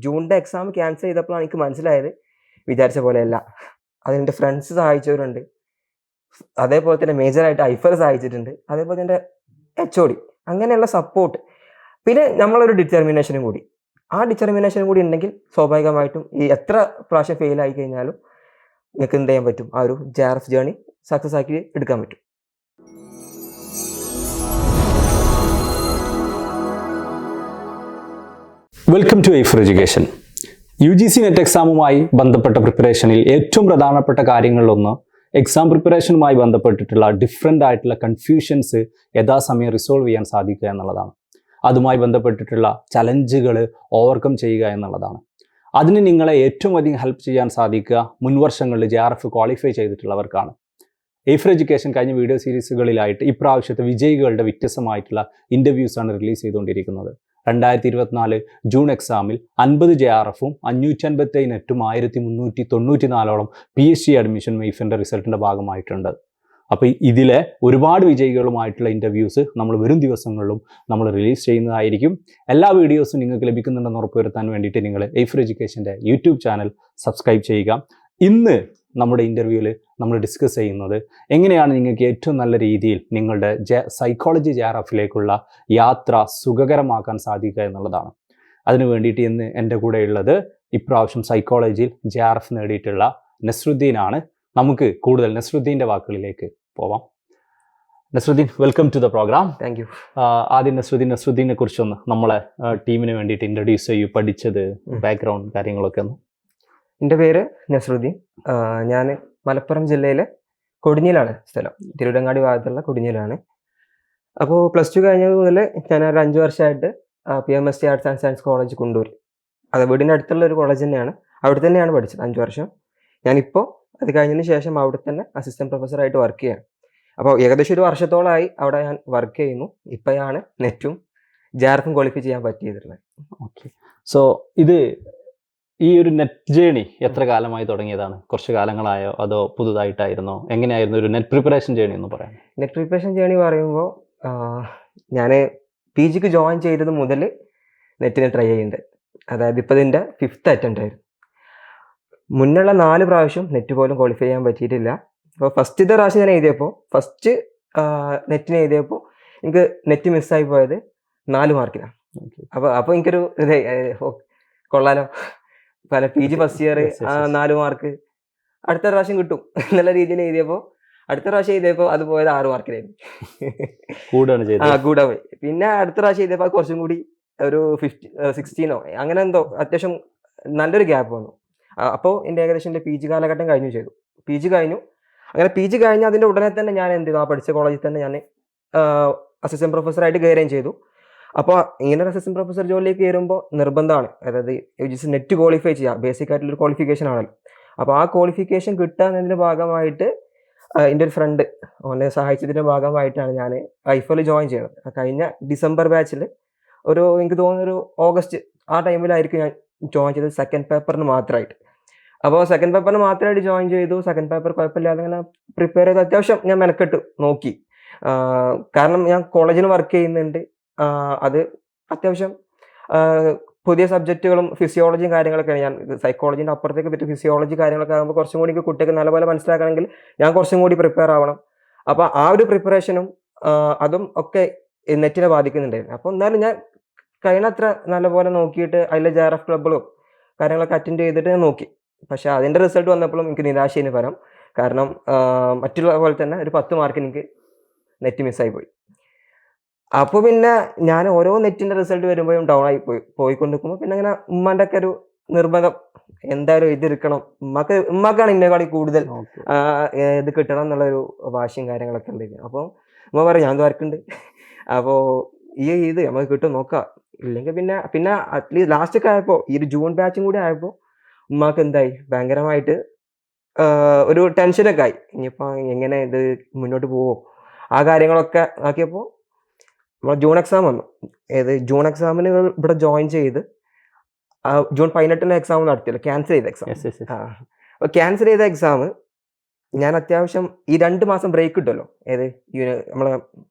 ജൂണിൻ്റെ exam cancel ചെയ്തപ്പോഴാണ് എനിക്ക് മനസ്സിലായത് വിചാരിച്ച പോലെയല്ല. അതിൻ്റെ ഫ്രണ്ട്സ് സഹായിച്ചവരുണ്ട്, അതേപോലെ തന്നെ മേജറായിട്ട് ഐഫർ സഹായിച്ചിട്ടുണ്ട്, അതേപോലെ തന്നെ HOD, അങ്ങനെയുള്ള സപ്പോർട്ട്, പിന്നെ നമ്മളൊരു ഡിറ്റർമിനേഷനും കൂടി. ആ ഡിറ്റർമിനേഷനും കൂടി ഉണ്ടെങ്കിൽ സ്വാഭാവികമായിട്ടും ഈ എത്ര പ്രാവശ്യം ഫെയിൽ ആയി കഴിഞ്ഞാലും നിങ്ങൾക്ക് എന്ത് ചെയ്യാൻ പറ്റും, ആ ഒരു JRF ജേർണി സക്സസ് ആക്കി എടുക്കാൻ പറ്റും. Welcome to Aifer education. UGC net എക്സാമുമായി ബന്ധപ്പെട്ട പ്രിപ്പറേഷനിൽ ഏറ്റവും പ്രധാനപ്പെട്ട കാര്യങ്ങളിലൊന്ന് എക്സാം പ്രിപ്പറേഷനുമായി ബന്ധപ്പെട്ടിട്ടുള്ള ഡിഫറെൻ്റ് ആയിട്ടുള്ള കൺഫ്യൂഷൻസ് യഥാസമയം റിസോൾവ് ചെയ്യാൻ സാധിക്കുക എന്നുള്ളതാണ്. അതുമായി ബന്ധപ്പെട്ടിട്ടുള്ള ചലഞ്ചുകൾ ഓവർകം ചെയ്യുക എന്നുള്ളതാണ്. അതിന് നിങ്ങളെ ഏറ്റവും അധികം ഹെൽപ്പ് ചെയ്യാൻ സാധിക്കുക മുൻവർഷങ്ങളിൽ JRF ക്വാളിഫൈ ചെയ്തിട്ടുള്ളവർക്കാണ്. ഐഫർ എഡ്യൂക്കേഷൻ കഴിഞ്ഞ വീഡിയോ സീരീസുകളിലായിട്ട് ഇപ്രാവശ്യത്തെ വിജയികളുടെ വ്യത്യസ്തമായിട്ടുള്ള ഇൻ്റർവ്യൂസാണ് റിലീസ് ചെയ്തുകൊണ്ടിരിക്കുന്നത്. 2024 ജൂൺ എക്സാമിൽ 50 JRFും 557 നെറ്റും 1394ഓളം PhD അഡ്മിഷൻ മെയ്ഫിൻ്റെ റിസൾട്ടിൻ്റെ ഭാഗമായിട്ടുണ്ട്. അപ്പോൾ ഇതിലെ ഒരുപാട് വിജയികളുമായിട്ടുള്ള ഇൻ്റർവ്യൂസ് നമ്മൾ വരും ദിവസങ്ങളിലും നമ്മൾ റിലീസ് ചെയ്യുന്നതായിരിക്കും. എല്ലാ വീഡിയോസും നിങ്ങൾക്ക് ലഭിക്കുന്നുണ്ടെന്ന് ഉറപ്പുവരുത്താൻ വേണ്ടിയിട്ട് നിങ്ങൾ ഐഫർ എഡ്യൂക്കേഷൻ്റെ യൂട്യൂബ് ചാനൽ സബ്സ്ക്രൈബ് ചെയ്യുക. ഇന്ന് നമ്മുടെ ഇൻ്റർവ്യൂവിൽ നമ്മൾ ഡിസ്കസ് ചെയ്യുന്നത് എങ്ങനെയാണ് നിങ്ങൾക്ക് ഏറ്റവും നല്ല രീതിയിൽ നിങ്ങളുടെ സൈക്കോളജി JRFിലേക്കുള്ള യാത്ര സുഖകരമാക്കാൻ സാധിക്കുക എന്നുള്ളതാണ്. അതിനു വേണ്ടിയിട്ട് ഇന്ന് എൻ്റെ കൂടെ ഉള്ളത് ഇപ്രാവശ്യം സൈക്കോളജിയിൽ JRF നേടിയിട്ടുള്ള നസ്രുദ്ദീനാണ്. നമുക്ക് കൂടുതൽ നസ്രുദ്ദീൻ്റെ വാക്കുകളിലേക്ക് പോവാം. Nasruddin, welcome to the programme. Thank you. ആദ്യം നസ്രുദ്ദീനെ കുറിച്ചൊന്ന് നമ്മളെ ടീമിന് വേണ്ടിയിട്ട് ഇൻട്രൊഡ്യൂസ് ചെയ്യൂ, പഠിച്ചത്, ബാക്ക്ഗ്രൗണ്ട് കാര്യങ്ങളൊക്കെ ഒന്ന്. എൻ്റെ പേര് നസ്രുദ്ദീൻ. ഞാൻ മലപ്പുറം ജില്ലയിലെ കൊടിഞ്ഞിലാണ് സ്ഥലം, തിരുവിടങ്ങാടി ഭാഗത്തുള്ള കൊടിഞ്ഞിലാണ്. അപ്പോൾ +2 കഴിഞ്ഞത് മുതൽ ഞാൻ ഒരു 5 വർഷമായിട്ട് PMST arts and science college Kundoor, അത് വീടിൻ്റെ അടുത്തുള്ള ഒരു കോളേജ് തന്നെയാണ്, അവിടെ തന്നെയാണ് പഠിച്ചത് 5 വർഷം. ഞാനിപ്പോൾ അത് കഴിഞ്ഞതിന് ശേഷം അവിടെ തന്നെ അസിസ്റ്റൻറ്റ് പ്രൊഫസറായിട്ട് വർക്ക് ചെയ്യാണ്. അപ്പോൾ ഏകദേശം 1 വർഷത്തോളമായി അവിടെ ഞാൻ വർക്ക് ചെയ്യുന്നു. ഇപ്പോഴാണ് നെറ്റും JRFും ക്വാളിഫൈ ചെയ്യാൻ പറ്റിയിട്ടുള്ളത്. ഓക്കെ. സോ ഇത് ഈ ഒരു നെറ്റ് ജേണി എത്ര കാലമായി തുടങ്ങിയതാണ്? കുറച്ച് കാലങ്ങളായോ അതോ പുതുതായിട്ടായിരുന്നോ? എങ്ങനെയായിരുന്നു ഒരു നെറ്റ് പ്രിപ്പറേഷൻ ജേണി എന്ന് പറയാം? നെറ്റ് പ്രിപ്പറേഷൻ ജേണി പറയുമ്പോൾ ഞാൻ PGക്ക് ജോയിൻ ചെയ്തത് മുതൽ നെറ്റിനെ ട്രൈ ചെയ്യുന്നുണ്ട്. അതായത് ഇപ്പോൾ ഇതിൻ്റെ 5th അറ്റംപ്റ്റ് ആയിരുന്നു. മുന്നുള്ള 4 പ്രാവശ്യം നെറ്റ് പോലും ക്വാളിഫൈ ചെയ്യാൻ പറ്റിയിട്ടില്ല. അപ്പോൾ ഫസ്റ്റത്തെ പ്രാവശ്യം ഞാൻ എഴുതിയപ്പോൾ നെറ്റിന് എഴുതിയപ്പോൾ എനിക്ക് നെറ്റ് മിസ്സായി പോയത് 4 മാർക്കിനാണ്. അപ്പോൾ എനിക്കൊരു കൊള്ളാലോ, പല PG ഫസ്റ്റ് ഇയർ 4 മാർക്ക് അടുത്ത പ്രാവശ്യം കിട്ടും എന്നുള്ള രീതിയിൽ എഴുതിയപ്പോൾ അടുത്ത പ്രാവശ്യം എഴുതിയപ്പോൾ അത് പോയത് 6 മാർക്കിനായിരുന്നു. കൂടെ പോയി. പിന്നെ അടുത്ത പ്രാവശ്യം എഴുതിയപ്പോൾ കുറച്ചും കൂടി ഒരു 16 അങ്ങനെ എന്തോ അത്യാവശ്യം നല്ലൊരു ഗ്യാപ്പ് വന്നു. അപ്പോൾ എൻ്റെ ഏകദേശം എൻ്റെ PG കാലഘട്ടം കഴിഞ്ഞു. PG കഴിഞ്ഞു. അങ്ങനെ PG കഴിഞ്ഞ് അതിൻ്റെ ഉടനെ തന്നെ ഞാൻ എന്ത് ചെയ്തു, ആ പഠിച്ച കോളേജിൽ തന്നെ ഞാൻ അസിസ്റ്റൻറ്റ് പ്രൊഫസറായിട്ട് കയറുകയും ചെയ്തു. അപ്പോൾ ഇങ്ങനെ ഒരു അസിസ്റ്റൻറ്റ് പ്രൊഫസർ ജോലിയിലേക്ക് കയറുമ്പോൾ നിർബന്ധമാണ്, അതായത് UGC നെറ്റ് ക്വാളിഫൈ ചെയ്യുക, ബേസിക് ആയിട്ടുള്ളൊരു ക്വാളിഫിക്കേഷൻ ആണല്ലോ. അപ്പോൾ ആ ക്വാളിഫിക്കേഷൻ കിട്ടാന്നതിൻ്റെ ഭാഗമായിട്ട് എൻ്റെ ഒരു ഫ്രണ്ട് ഓനെ സഹായിച്ചതിൻ്റെ ഭാഗമായിട്ടാണ് ഞാൻ ഐഫറിൽ ജോയിൻ ചെയ്തത്. കഴിഞ്ഞ ഡിസംബർ ബാച്ചിൽ എനിക്ക് തോന്നുന്നൊരു ഓഗസ്റ്റ് ആ ടൈമിലായിരിക്കും ഞാൻ ജോയിൻ ചെയ്തത്, സെക്കൻഡ് പേപ്പറിന് മാത്രമായിട്ട്. അപ്പോൾ സെക്കൻഡ് പേപ്പറിന് മാത്രമായിട്ട് ജോയിൻ ചെയ്തു. സെക്കൻഡ് പേപ്പർ കുഴപ്പമില്ലാതെ അങ്ങനെ പ്രിപ്പയർ ചെയ്ത് അത്യാവശ്യം ഞാൻ മെനക്കെട്ട് നോക്കി. കാരണം ഞാൻ കോളേജിൽ വർക്ക് ചെയ്യുന്നുണ്ട്, അത് അത്യാവശ്യം പുതിയ സബ്ജക്റ്റുകളും ഫിസിയോളജിയും കാര്യങ്ങളൊക്കെയാണ്. ഞാൻ സൈക്കോളജീൻ്റെ അപ്പുറത്തേക്ക് പറ്റിയ ഫിസിയോളജി കാര്യങ്ങളൊക്കെ ആകുമ്പോൾ കുറച്ചും കൂടി കുട്ടികൾക്ക് നല്ലപോലെ മനസ്സിലാക്കണമെങ്കിൽ ഞാൻ കുറച്ചും കൂടി പ്രിപ്പയർ ആവണം. അപ്പോൾ ആ ഒരു പ്രിപ്പറേഷനും അതും ഒക്കെ നെറ്റിനെ ബാധിക്കുന്നുണ്ടായിരുന്നു. അപ്പോൾ എന്നാലും ഞാൻ കഴിയണത്ര നല്ലപോലെ നോക്കിയിട്ട് അതിലെ JRF ക്ലബ്ബുകളും കാര്യങ്ങളൊക്കെ അറ്റൻഡ് ചെയ്തിട്ട് ഞാൻ നോക്കി. പക്ഷേ അതിൻ്റെ റിസൾട്ട് വന്നപ്പോഴും എനിക്ക് നിരാശയിന് പരം. കാരണം മറ്റുള്ള പോലെ തന്നെ ഒരു 10 മാർക്കിന് എനിക്ക് നെറ്റ് മിസ്സായി പോയി. അപ്പോൾ പിന്നെ ഞാൻ ഓരോ നെറ്റിൻ്റെ റിസൾട്ട് വരുമ്പോഴും ഡൗൺ ആയി പോയിക്കൊണ്ടിരിക്കുമ്പോൾ പിന്നെ അങ്ങനെ ഉമ്മാൻ്റെ ഒക്കെ ഒരു നിർബന്ധം, എന്തായാലും എഴുതിയെടുക്കണം. ഉമ്മാക്കാണ് ഇന്നേക്കാളി കൂടുതൽ ഇത് കിട്ടണം എന്നുള്ളൊരു വാശിയും കാര്യങ്ങളൊക്കെ ഉണ്ടായിരുന്നു. അപ്പോൾ ഉമ്മ പറയും ഞാൻ ദ്വാരക്കുണ്ട്, അപ്പോൾ ഇത് നമുക്ക് കിട്ടും നോക്കാം, ഇല്ലെങ്കിൽ പിന്നെ അറ്റ്ലീസ്റ്റ് ലാസ്റ്റൊക്കെ ആയപ്പോൾ ഈ ഒരു ജൂൺ ബാച്ചും കൂടി ആയപ്പോൾ ഉമ്മാക്ക് എന്തായി ഭയങ്കരമായിട്ട് ഒരു ടെൻഷനൊക്കെ ആയി. ഇനിയിപ്പോൾ എങ്ങനെ ഇത് മുന്നോട്ട് പോവോ ആ കാര്യങ്ങളൊക്കെ ആക്കിയപ്പോൾ നമ്മൾ ജൂൺ എക്സാം വന്നു. ജൂൺ എക്സാമിന് ഇവിടെ ജോയിൻ ചെയ്ത് ജൂൺ 18 എക്സാം നടത്തിയല്ലോ, ക്യാൻസൽ ചെയ്ത എക്സാം. അപ്പോൾ ക്യാൻസൽ ചെയ്ത എക്സാം ഞാൻ അത്യാവശ്യം ഈ 2 മാസം ബ്രേക്ക് കിട്ടുമല്ലോ, നമ്മളെ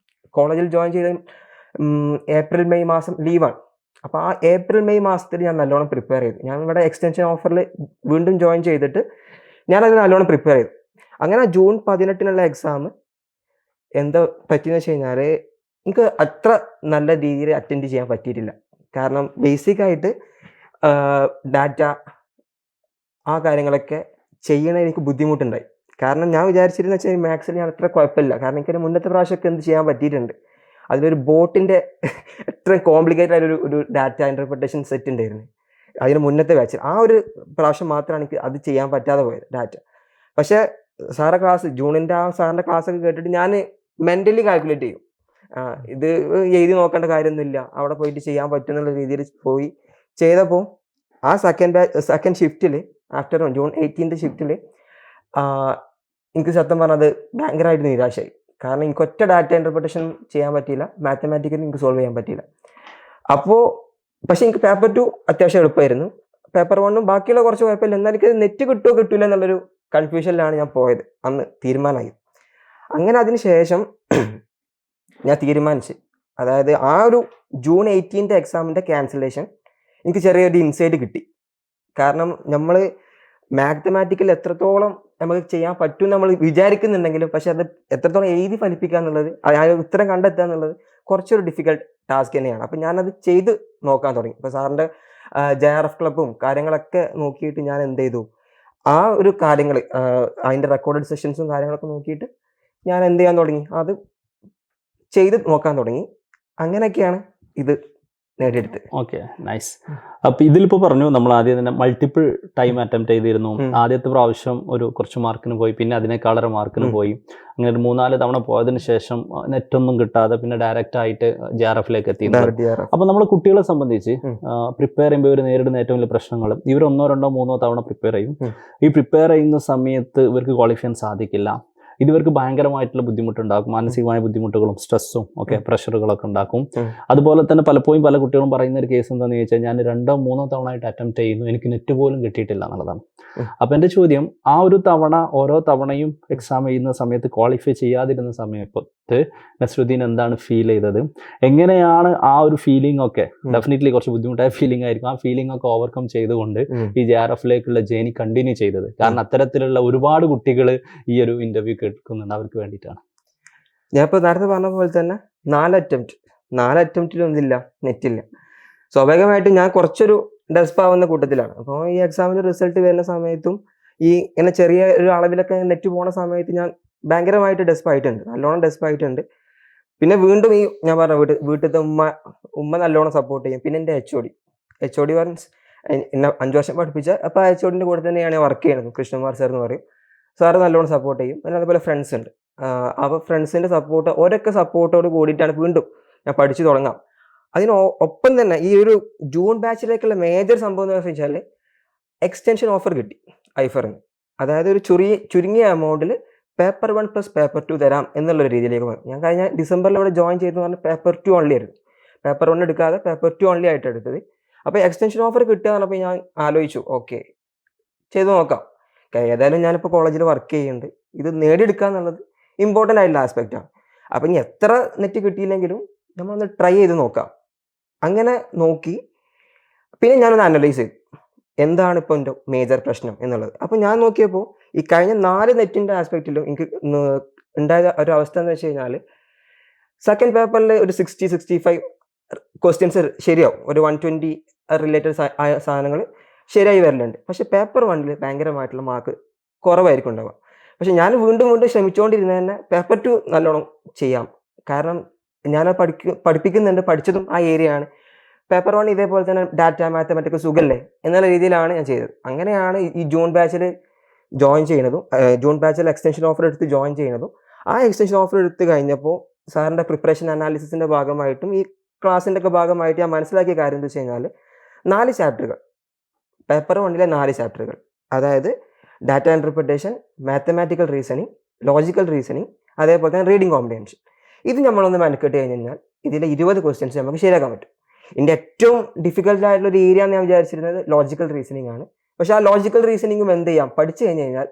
കോളേജിൽ ജോയിൻ ചെയ്ത ഏപ്രിൽ മെയ് മാസം ലീവാണ്. അപ്പോൾ ആ ഏപ്രിൽ മെയ് മാസത്തിൽ ഞാൻ നല്ലോണം പ്രിപ്പയർ ചെയ്തു. ഞാൻ ഇവിടെ എക്സ്റ്റൻഷൻ ഓഫറിൽ വീണ്ടും ജോയിൻ ചെയ്തിട്ട് ഞാനത് നല്ലോണം പ്രിപ്പയർ ചെയ്തു. അങ്ങനെ ജൂൺ 18 എക്സാം എന്താ പറ്റിയെന്ന് വെച്ച് കഴിഞ്ഞാൽ എനിക്ക് അത്ര നല്ല രീതിയിൽ അറ്റൻഡ് ചെയ്യാൻ പറ്റിയിട്ടില്ല. കാരണം ബേസിക്കായിട്ട് ഡാറ്റ ആ കാര്യങ്ങളൊക്കെ ചെയ്യണ എനിക്ക് ബുദ്ധിമുട്ടുണ്ടായി. കാരണം ഞാൻ വിചാരിച്ചിരുന്ന വെച്ചാൽ മാത്സിൽ ഞാൻ അത്ര കുഴപ്പമില്ല. കാരണം എനിക്ക് മുന്നത്തെ പ്രാവശ്യമൊക്കെ എന്ത് ചെയ്യാൻ പറ്റിയിട്ടുണ്ട്. അതിലൊരു ബോട്ടിൻ്റെ എത്ര കോംപ്ലിക്കേറ്റഡ് ആയ ഒരു ഡാറ്റ ഇൻ്റർപ്രിട്ടേഷൻ സെറ്റ് ഉണ്ടായിരുന്നു അതിന് മുന്നത്തെ ബാച്ചിൽ. ആ ഒരു പ്രാവശ്യം മാത്രമാണ് എനിക്ക് അത് ചെയ്യാൻ പറ്റാതെ പോയത് ഡാറ്റ. പക്ഷേ സാറിൻ്റെ ക്ലാസ് ജൂണിൻ്റെ ആ സാറിൻ്റെ ക്ലാസ്സൊക്കെ കേട്ടിട്ട് ഞാൻ മെൻ്റലി കാൽക്കുലേറ്റ് ചെയ്യും. ഇത് എഴുതി നോക്കേണ്ട കാര്യമൊന്നുമില്ല, അവിടെ പോയിട്ട് ചെയ്യാൻ പറ്റുന്നുള്ള രീതിയിൽ പോയി ചെയ്തപ്പോൾ ആ സെക്കൻഡ് ഷിഫ്റ്റിൽ ആഫ്റ്റർ ജൂൺ 18 ഷിഫ്റ്റിൽ എനിക്ക് സത്യം പറഞ്ഞത് ഭയങ്കരമായിട്ട് നിരാശയായി. കാരണം എനിക്ക് ഒറ്റ ഡാറ്റ ഇൻ്റർപ്രിട്ടേഷൻ ചെയ്യാൻ പറ്റിയില്ല, മാത്തമാറ്റിക്കലി എനിക്ക് സോൾവ് ചെയ്യാൻ പറ്റിയില്ല. അപ്പോൾ പക്ഷേ എനിക്ക് പേപ്പർ 2 അത്യാവശ്യം എളുപ്പമായിരുന്നു. പേപ്പർ 1 ബാക്കിയുള്ള കുറച്ച് കുഴപ്പമില്ല. എന്നാൽ എനിക്ക് നെറ്റ് കിട്ടുമോ കിട്ടില്ല എന്നുള്ളൊരു കൺഫ്യൂഷനിലാണ് ഞാൻ പോയത്. അന്ന് തീരുമാനമായി. അങ്ങനെ അതിന് ശേഷം ഞാൻ തീരുമാനിച്ച്, അതായത് ആ ഒരു ജൂൺ 18 എക്സാമിൻ്റെ ക്യാൻസലേഷൻ എനിക്ക് ചെറിയൊരു ഇൻസൈറ്റ് കിട്ടി. കാരണം നമ്മൾ മാത്തമാറ്റിക്കൽ എത്രത്തോളം നമുക്ക് ചെയ്യാൻ പറ്റും നമ്മൾ വിചാരിക്കുന്നുണ്ടെങ്കിലും പക്ഷെ അത് എത്രത്തോളം എഴുതി ഫലിപ്പിക്കുക എന്നുള്ളത്, ആ ഉത്തരം കണ്ടെത്തുക എന്നുള്ളത് കുറച്ചൊരു ഡിഫിക്കൽട്ട് ടാസ്ക് തന്നെയാണ്. അപ്പം ഞാനത് ചെയ്ത് നോക്കാൻ തുടങ്ങി. ഇപ്പോൾ സാറിൻ്റെ JRF ക്ലബ്ബും കാര്യങ്ങളൊക്കെ നോക്കിയിട്ട് ഞാൻ എന്ത് ചെയ്തു, ആ ഒരു കാര്യങ്ങൾ അതിൻ്റെ റെക്കോർഡഡ് സെഷൻസും കാര്യങ്ങളൊക്കെ നോക്കിയിട്ട് ഞാൻ എന്ത് ചെയ്യാൻ തുടങ്ങി, അത് ചെയ്ത് നോക്കാൻ തുടങ്ങി. അങ്ങനെയൊക്കെയാണ് ഇത് നേടിയെടുത്ത്. Okay, nice. അപ്പൊ ഇതിലിപ്പോ പറഞ്ഞു നമ്മൾ ആദ്യം തന്നെ മൾട്ടിപ്പിൾ ടൈം അറ്റംപ്റ്റ് ചെയ്തിരുന്നു. ആദ്യത്തെ പ്രാവശ്യം ഒരു കുറച്ച് മാർക്കിന് പോയി, പിന്നെ അതിനേക്കാളൊരു മാർക്കിന് പോയി. അങ്ങനെ ഒരു 3-4 തവണ പോയതിനു ശേഷം നെറ്റൊന്നും കിട്ടാതെ പിന്നെ ഡയറക്റ്റ് ആയിട്ട് JRFലേക്ക് എത്തി. അപ്പൊ നമ്മൾ കുട്ടികളെ സംബന്ധിച്ച് പ്രിപ്പയർ ചെയ്യുമ്പോൾ ഇവർ നേരിടുന്ന ഏറ്റവും വലിയ പ്രശ്നങ്ങൾ, ഇവർ 1, 2, 3 തവണ പ്രിപ്പയർ ചെയ്യും. ഈ പ്രിപ്പയർ ചെയ്യുന്ന സമയത്ത് ഇവർക്ക് ക്വാളിഫൈ ചെയ്യാൻ സാധിക്കില്ല. ഇവർക്ക് ഭയങ്കരമായിട്ടുള്ള ബുദ്ധിമുട്ടുണ്ടാക്കും, മാനസികമായ ബുദ്ധിമുട്ടുകളും സ്ട്രെസ്സും ഒക്കെ പ്രഷറുകളൊക്കെ ഉണ്ടാക്കും. അതുപോലെ തന്നെ പലപ്പോഴും പല കുട്ടികളും പറയുന്ന ഒരു കേസ് എന്താണെന്ന് ചോദിച്ചാൽ, ഞാൻ 2, 3 തവണ ആയിട്ട് അറ്റംപ്റ്റ് ചെയ്യുന്നു, എനിക്ക് നെറ്റ് പോലും കിട്ടിയിട്ടില്ല എന്നുള്ളതാണ്. അപ്പം എൻ്റെ ചോദ്യം, ആ ഒരു തവണ ഓരോ തവണയും എക്സാം ചെയ്യുന്ന സമയത്ത് ക്വാളിഫൈ ചെയ്യാതിരുന്ന സമയത്ത് നസ്രുദ്ദീൻ എന്താണ് ഫീൽ ചെയ്തത്, എങ്ങനെയാണ് ആ ഒരു ഫീലിംഗ് ഒക്കെ, ഡെഫിനറ്റ്ലി കുറച്ച് ബുദ്ധിമുട്ടായ ഫീലിംഗ് ആയിരിക്കും, ആ ഫീലിംഗ് ഒക്കെ ഓവർകം ചെയ്തുകൊണ്ട് ഈ JRFലേക്കുള്ള ജേർണി കണ്ടിന്യൂ ചെയ്തത്? കാരണം അത്തരത്തിലുള്ള ഒരുപാട് കുട്ടികൾ ഈ ഒരു ഇന്റർവ്യൂ കേൾക്കുന്നുണ്ട്, അവർക്ക് വേണ്ടിയിട്ടാണ്. ഞാൻ ഇപ്പോൾ നേരത്തെ പറഞ്ഞ പോലെ തന്നെ 4 അറ്റംപ്റ്റിലൊന്നില്ല, നെറ്റില്ല. സ്വാഭാവികമായിട്ടും ഞാൻ കുറച്ചൊരു ഡെസ്പ് ആവുന്ന കൂട്ടത്തിലാണ്. അപ്പോൾ ഈ എക്സാമിൻ്റെ റിസൾട്ട് വരുന്ന സമയത്തും ഈ ഇങ്ങനെ ചെറിയ ഒരു അളവിലൊക്കെ നെറ്റ് പോണ സമയത്ത് ഞാൻ ഭയങ്കരമായിട്ട് ഡെസ്പ് ആയിട്ടുണ്ട്, നല്ലോണം ഡെസ്പ് ആയിട്ടുണ്ട്. പിന്നെ വീണ്ടും ഈ ഞാൻ പറഞ്ഞ വീട്ടിലത്തെ ഉമ്മ നല്ലോണം സപ്പോർട്ട് ചെയ്യും. പിന്നെ എൻ്റെ HOD മീൻസ് എന്നെ 5 വർഷം പഠിപ്പിച്ച, അപ്പോൾ ആ HODൻ്റെ കൂടെ തന്നെയാണ് ഞാൻ വർക്ക് ചെയ്യുന്നത്. കൃഷ്ണകുമാർ സാർ എന്ന് പറയും. സാറ് നല്ലോണം സപ്പോർട്ട് ചെയ്യും. പിന്നെ അതുപോലെ ഫ്രണ്ട്സ് ഉണ്ട്. അപ്പോൾ ഫ്രണ്ട്സിൻ്റെ സപ്പോർട്ട്, ഓരൊക്കെ സപ്പോർട്ടോട് കൂടിയിട്ടാണ് വീണ്ടും ഞാൻ പഠിച്ചു തുടങ്ങാം. ഒപ്പം തന്നെ ഈ ഒരു ജൂൺ ബാച്ചിലേക്കുള്ള മേജർ സംഭവം എന്ന് വെച്ചാൽ എക്സ്റ്റൻഷൻ ഓഫർ കിട്ടി ഐഫറിന്. അതായത് ഒരു ചുരുങ്ങിയ എമൗണ്ടിൽ പേപ്പർ 1 + പേപ്പർ 2 തരാം എന്നുള്ളൊരു രീതിയിലേക്ക് വന്നു. ഞാൻ കഴിഞ്ഞ ഡിസംബറിൽ ഇവിടെ ജോയിൻ ചെയ്തെന്ന് പറഞ്ഞാൽ പേപ്പർ 2 ഓൺലി ആയിരുന്നു. പേപ്പർ 1 എടുക്കാതെ പേപ്പർ 2 ഓൺലി ആയിട്ട് എടുത്തത്. അപ്പോൾ എക്സ്റ്റൻഷൻ ഓഫർ കിട്ടുക എന്ന് പറഞ്ഞപ്പോൾ ഞാൻ ആലോചിച്ചു, ഓക്കെ ചെയ്ത് നോക്കാം. ഏതായാലും ഞാനിപ്പോൾ കോളേജിൽ വർക്ക് ചെയ്യുന്നുണ്ട്, ഇത് നേടിയെടുക്കുക എന്നുള്ളത് ഇമ്പോർട്ടൻ്റ് ആയിട്ടുള്ള ആസ്പെക്റ്റാണ്. അപ്പം ഇനി എത്ര നെറ്റ് കിട്ടിയില്ലെങ്കിലും നമ്മളൊന്ന് ട്രൈ ചെയ്ത് നോക്കാം. അങ്ങനെ നോക്കി പിന്നെ ഞാനൊന്ന് അനലൈസ് ചെയ്തു എന്താണ് ഇപ്പോൾ എൻ്റെ മേജർ പ്രശ്നം എന്നുള്ളത്. അപ്പോൾ ഞാൻ നോക്കിയപ്പോൾ ഈ കഴിഞ്ഞ 4 നെറ്റിൻ്റെ ആസ്പെക്റ്റിലും എനിക്ക് ഉണ്ടായ ഒരു അവസ്ഥ എന്ന് വെച്ച് കഴിഞ്ഞാൽ, സെക്കൻഡ് പേപ്പറിൽ ഒരു 60-65 ക്വസ്റ്റ്യൻസ് ശരിയാവും, ഒരു 120 റിലേറ്റഡ് സാധനങ്ങൾ ശരിയായി വരലുണ്ട്. പക്ഷേ പേപ്പർ 1 ഭയങ്കരമായിട്ടുള്ള മാർക്ക് കുറവായിരിക്കും ഉണ്ടാവുക. പക്ഷെ ഞാൻ വീണ്ടും ശ്രമിച്ചുകൊണ്ടിരുന്നത് തന്നെ പേപ്പർ 2 നല്ലോണം ചെയ്യാം. കാരണം ഞാൻ പഠിപ്പിക്കുന്നുണ്ട്, പഠിച്ചതും ആ ഏരിയയാണ്. പേപ്പർ 1 ഇതേപോലെ തന്നെ ഡാറ്റ മാത്തമാറ്റിക്സ് സുഖല്ലേ എന്നുള്ള രീതിയിലാണ് ഞാൻ ചെയ്തത്. അങ്ങനെയാണ് ഈ ജൂൺ ബാച്ചിൽ ജോയിൻ ചെയ്യുന്നതും, ജൂൺ ബാച്ചിൽ എക്സ്റ്റൻഷൻ ഓഫർ എടുത്ത് ജോയിൻ ചെയ്യുന്നതും. ആ എക്സ്റ്റൻഷൻ ഓഫർ എടുത്ത് കഴിഞ്ഞപ്പോൾ സാറിൻ്റെ പ്രിപ്പറേഷൻ അനാലിസിസിൻ്റെ ഭാഗമായിട്ടും ഈ ക്ലാസ്സിൻ്റെ ഒക്കെ ഭാഗമായിട്ട് ഞാൻ മനസ്സിലാക്കിയ കാര്യം എന്താ വെച്ച് കഴിഞ്ഞാൽ, 4 ചാപ്റ്ററുകൾ, പേപ്പർ 1 4 ചാപ്റ്ററുകൾ, അതായത് data interpretation, mathematical reasoning, logical reasoning, അതേപോലെ തന്നെ റീഡിങ് കോംപ്രിഹെൻഷൻ. ഇത് നമ്മളൊന്ന് മെനക്കെട്ട് കഴിഞ്ഞ് കഴിഞ്ഞാൽ ഇതിലെ 20 ക്വസ്റ്റ്യൻസ് നമുക്ക് ശരിയാക്കാൻ പറ്റും. ഇതിൻ്റെ ഏറ്റവും ഡിഫിക്കൽട്ട് ആയിട്ടുള്ള ഒരു ഏരിയ എന്ന് ഞാൻ വിചാരിച്ചിരുന്നത് ലോജിക്കൽ റീസണിങ് ആണ്. പക്ഷെ ആ ലോജിക്കൽ റീസണിങ്ങും എന്ത് ചെയ്യാം, പഠിച്ചു കഴിഞ്ഞ് കഴിഞ്ഞാൽ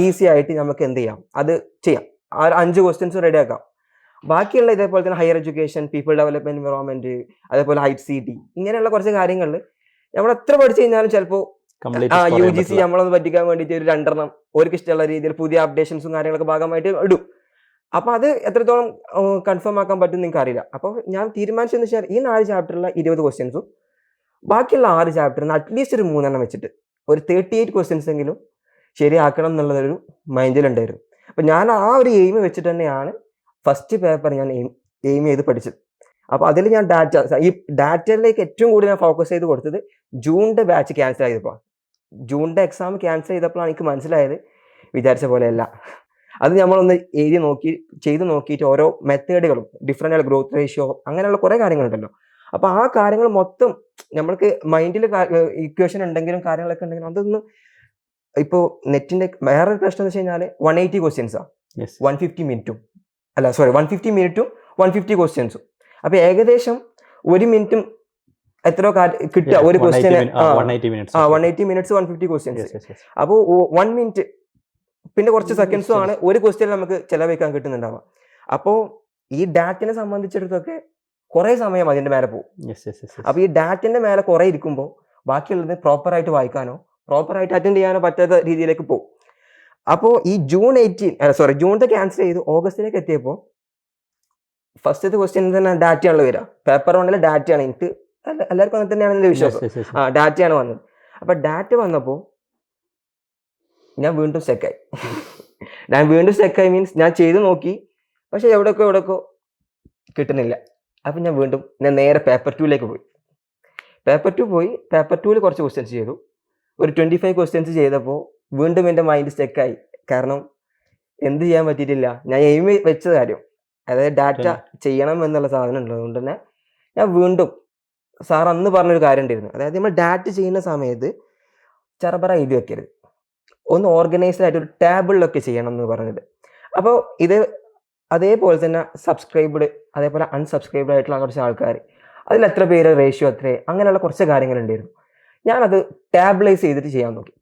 ഈസി ആയിട്ട് നമുക്ക് എന്ത് ചെയ്യാം, അത് ചെയ്യാം. ആ 5 ക്വസ്റ്റ്യൻസ് റെഡിയാക്കാം. ബാക്കിയുള്ള ഇതേപോലെ തന്നെ higher education, people development, environment, അതേപോലെ ICT ഇങ്ങനെയുള്ള കുറച്ച് കാര്യങ്ങളിൽ നമ്മൾ എത്ര പഠിച്ചു കഴിഞ്ഞാലും ചിലപ്പോൾ UGC നമ്മളൊന്ന് പറ്റിക്കാൻ വേണ്ടിയിട്ട് ഒരു 2 ഓർക്ക് ഇഷ്ടമുള്ള രീതിയിൽ പുതിയ അപ്ഡേഷൻസും കാര്യങ്ങളൊക്കെ ഭാഗമായിട്ട് ഇടും. അപ്പൊ അത് എത്രത്തോളം കൺഫേം ആക്കാൻ പറ്റും നിങ്ങൾക്ക് അറിയില്ല. അപ്പോൾ ഞാൻ തീരുമാനിച്ചെന്ന് വെച്ചാൽ ഈ 4 ചാപ്റ്ററിലുള്ള 20 ക്വസ്റ്റ്യൻസും ബാക്കിയുള്ള 6 ചാപ്റ്ററിന് അറ്റ്ലീസ്റ്റ് ഒരു 3 വെച്ചിട്ട് ഒരു 38 ക്വസ്റ്റ്യൻസ് എങ്കിലും ശരിയാക്കണം എന്നുള്ളതൊരു മൈൻഡിലുണ്ടായിരുന്നു. അപ്പൊ ഞാൻ ആ ഒരു എയിം വെച്ചിട്ട് തന്നെയാണ് ഫസ്റ്റ് പേപ്പർ ഞാൻ എയിം ചെയ്ത് പഠിച്ചത്. അപ്പോൾ അതിൽ ഞാൻ ഈ ഡാറ്റയിലേക്ക് ഏറ്റവും കൂടുതൽ ഞാൻ ഫോക്കസ് ചെയ്ത് കൊടുത്തത് ജൂണിന്റെ ബാച്ച് ക്യാൻസൽ ചെയ്തപ്പോൾ, ജൂണിന്റെ എക്സാം ക്യാൻസൽ ചെയ്തപ്പോഴാണ് എനിക്ക് മനസ്സിലായത് വിചാരിച്ച പോലെയല്ല. അത് നമ്മളൊന്ന് ചെയ്ത് നോക്കിയിട്ട് ഓരോ മെത്തേഡുകളും ഡിഫറെൻ്റ് ആയ ഗ്രോത്ത് റേഷ്യോ അങ്ങനെയുള്ള കുറേ കാര്യങ്ങളുണ്ടല്ലോ. അപ്പോൾ ആ കാര്യങ്ങൾ മൊത്തം നമ്മൾക്ക് മൈൻഡിൽ ഇക്വേഷൻ ഉണ്ടെങ്കിലും കാര്യങ്ങളൊക്കെ ഉണ്ടെങ്കിലും അതൊന്നും ഇപ്പോൾ നെറ്റിന്റെ വേറൊരു പ്രശ്നം എന്ന് വെച്ച് കഴിഞ്ഞാൽ 180 ക്വസ്റ്റ്യൻസാണ്, 150 മിനിറ്റും 150 ക്വസ്റ്റ്യൻസും. അപ്പൊ ഏകദേശം 1 മിനിറ്റും എത്രയോ കിട്ടുക ഒരു ക്വസ്റ്റ്യന് 180 മിനിറ്റ്സ് 150 ക്വസ്റ്റ്യൻസ്. അപ്പോൾ 1 മിനിറ്റ് പിന്നെ കുറച്ച് സെക്കൻഡ്സും ആണ് ഒരു ക്വസ്റ്റ്യൻ നമുക്ക് ചെലവഴിക്കാൻ കിട്ടുന്നുണ്ടാവുക. അപ്പോൾ ഈ ഡാറ്റിനെ സംബന്ധിച്ചിടത്തൊക്കെ കുറെ സമയം അതിന്റെ മേലെ പോകും. അപ്പൊ ഈ ഡാറ്റിന്റെ മേലെ കുറെ ഇരിക്കുമ്പോൾ ബാക്കിയുള്ളത് പ്രോപ്പറായിട്ട് വായിക്കാനോ പ്രോപ്പറായിട്ട് അറ്റൻഡ് ചെയ്യാനോ പറ്റാത്ത രീതിയിലേക്ക് പോകും. അപ്പോൾ ഈ ജൂണിന്റെ ക്യാൻസൽ ചെയ്ത് ഓഗസ്റ്റിലേക്ക് എത്തിയപ്പോൾ ഫസ്റ്റത്തെ ക്വസ്റ്റ്യൻ തന്നെ ഡാറ്റയാണല്ലോ വരിക. പേപ്പർ 1 ഡാറ്റയാണ്. എനിക്ക് എല്ലാവർക്കും അങ്ങനെ തന്നെയാണെന്ന് വിശ്വാസം. ഡാറ്റയാണ് വന്നത്. അപ്പൊ ഡാറ്റ വന്നപ്പോൾ ഞാൻ വീണ്ടും സ്റ്റക്കായി മീൻസ് ഞാൻ ചെയ്ത് നോക്കി, പക്ഷെ എവിടെയൊക്കെ കിട്ടുന്നില്ല. അപ്പൊ ഞാൻ നേരെ പേപ്പർ 2ലേക്ക് പോയി. പേപ്പർ 2ൽ കുറച്ച് ക്വസ്റ്റ്യൻസ് ചെയ്തു. ഒരു 25 ക്വസ്റ്റ്യൻസ് ചെയ്തപ്പോൾ വീണ്ടും എൻ്റെ മൈൻഡ് സ്റ്റക്കായി. കാരണം എന്ത് ചെയ്യാൻ പറ്റിയിട്ടില്ല. ഞാൻ എയിം വെച്ച കാര്യം, അതായത് ഡാറ്റ ചെയ്യണം എന്നുള്ള സാധനം ഉള്ളതുകൊണ്ട് തന്നെ ഞാൻ വീണ്ടും സാർ അന്ന് പറഞ്ഞൊരു കാര്യം ഉണ്ടായിരുന്നു. അതായത് നമ്മൾ ഡാറ്റ ചെയ്യുന്ന സമയത്ത് ചറബറ എഴുതി വെക്കരുത്, ഒന്ന് ഓർഗനൈസ്ഡ് ആയിട്ട് ഒരു ടേബിളിലൊക്കെ ചെയ്യണം എന്ന് പറഞ്ഞത്. അപ്പോൾ ഇത് അതേപോലെ തന്നെ സബ്സ്ക്രൈബ്ഡ് അതേപോലെ അൺസബ്സ്ക്രൈബ്ഡ് ആയിട്ടുള്ള കുറച്ച് ആൾക്കാർ, അതിൽ എത്ര പേര് റേഷ്യോ എത്ര അങ്ങനെയുള്ള കുറച്ച് കാര്യങ്ങളുണ്ടായിരുന്നു. ഞാനത് ടാബിളൈസ് ചെയ്തിട്ട്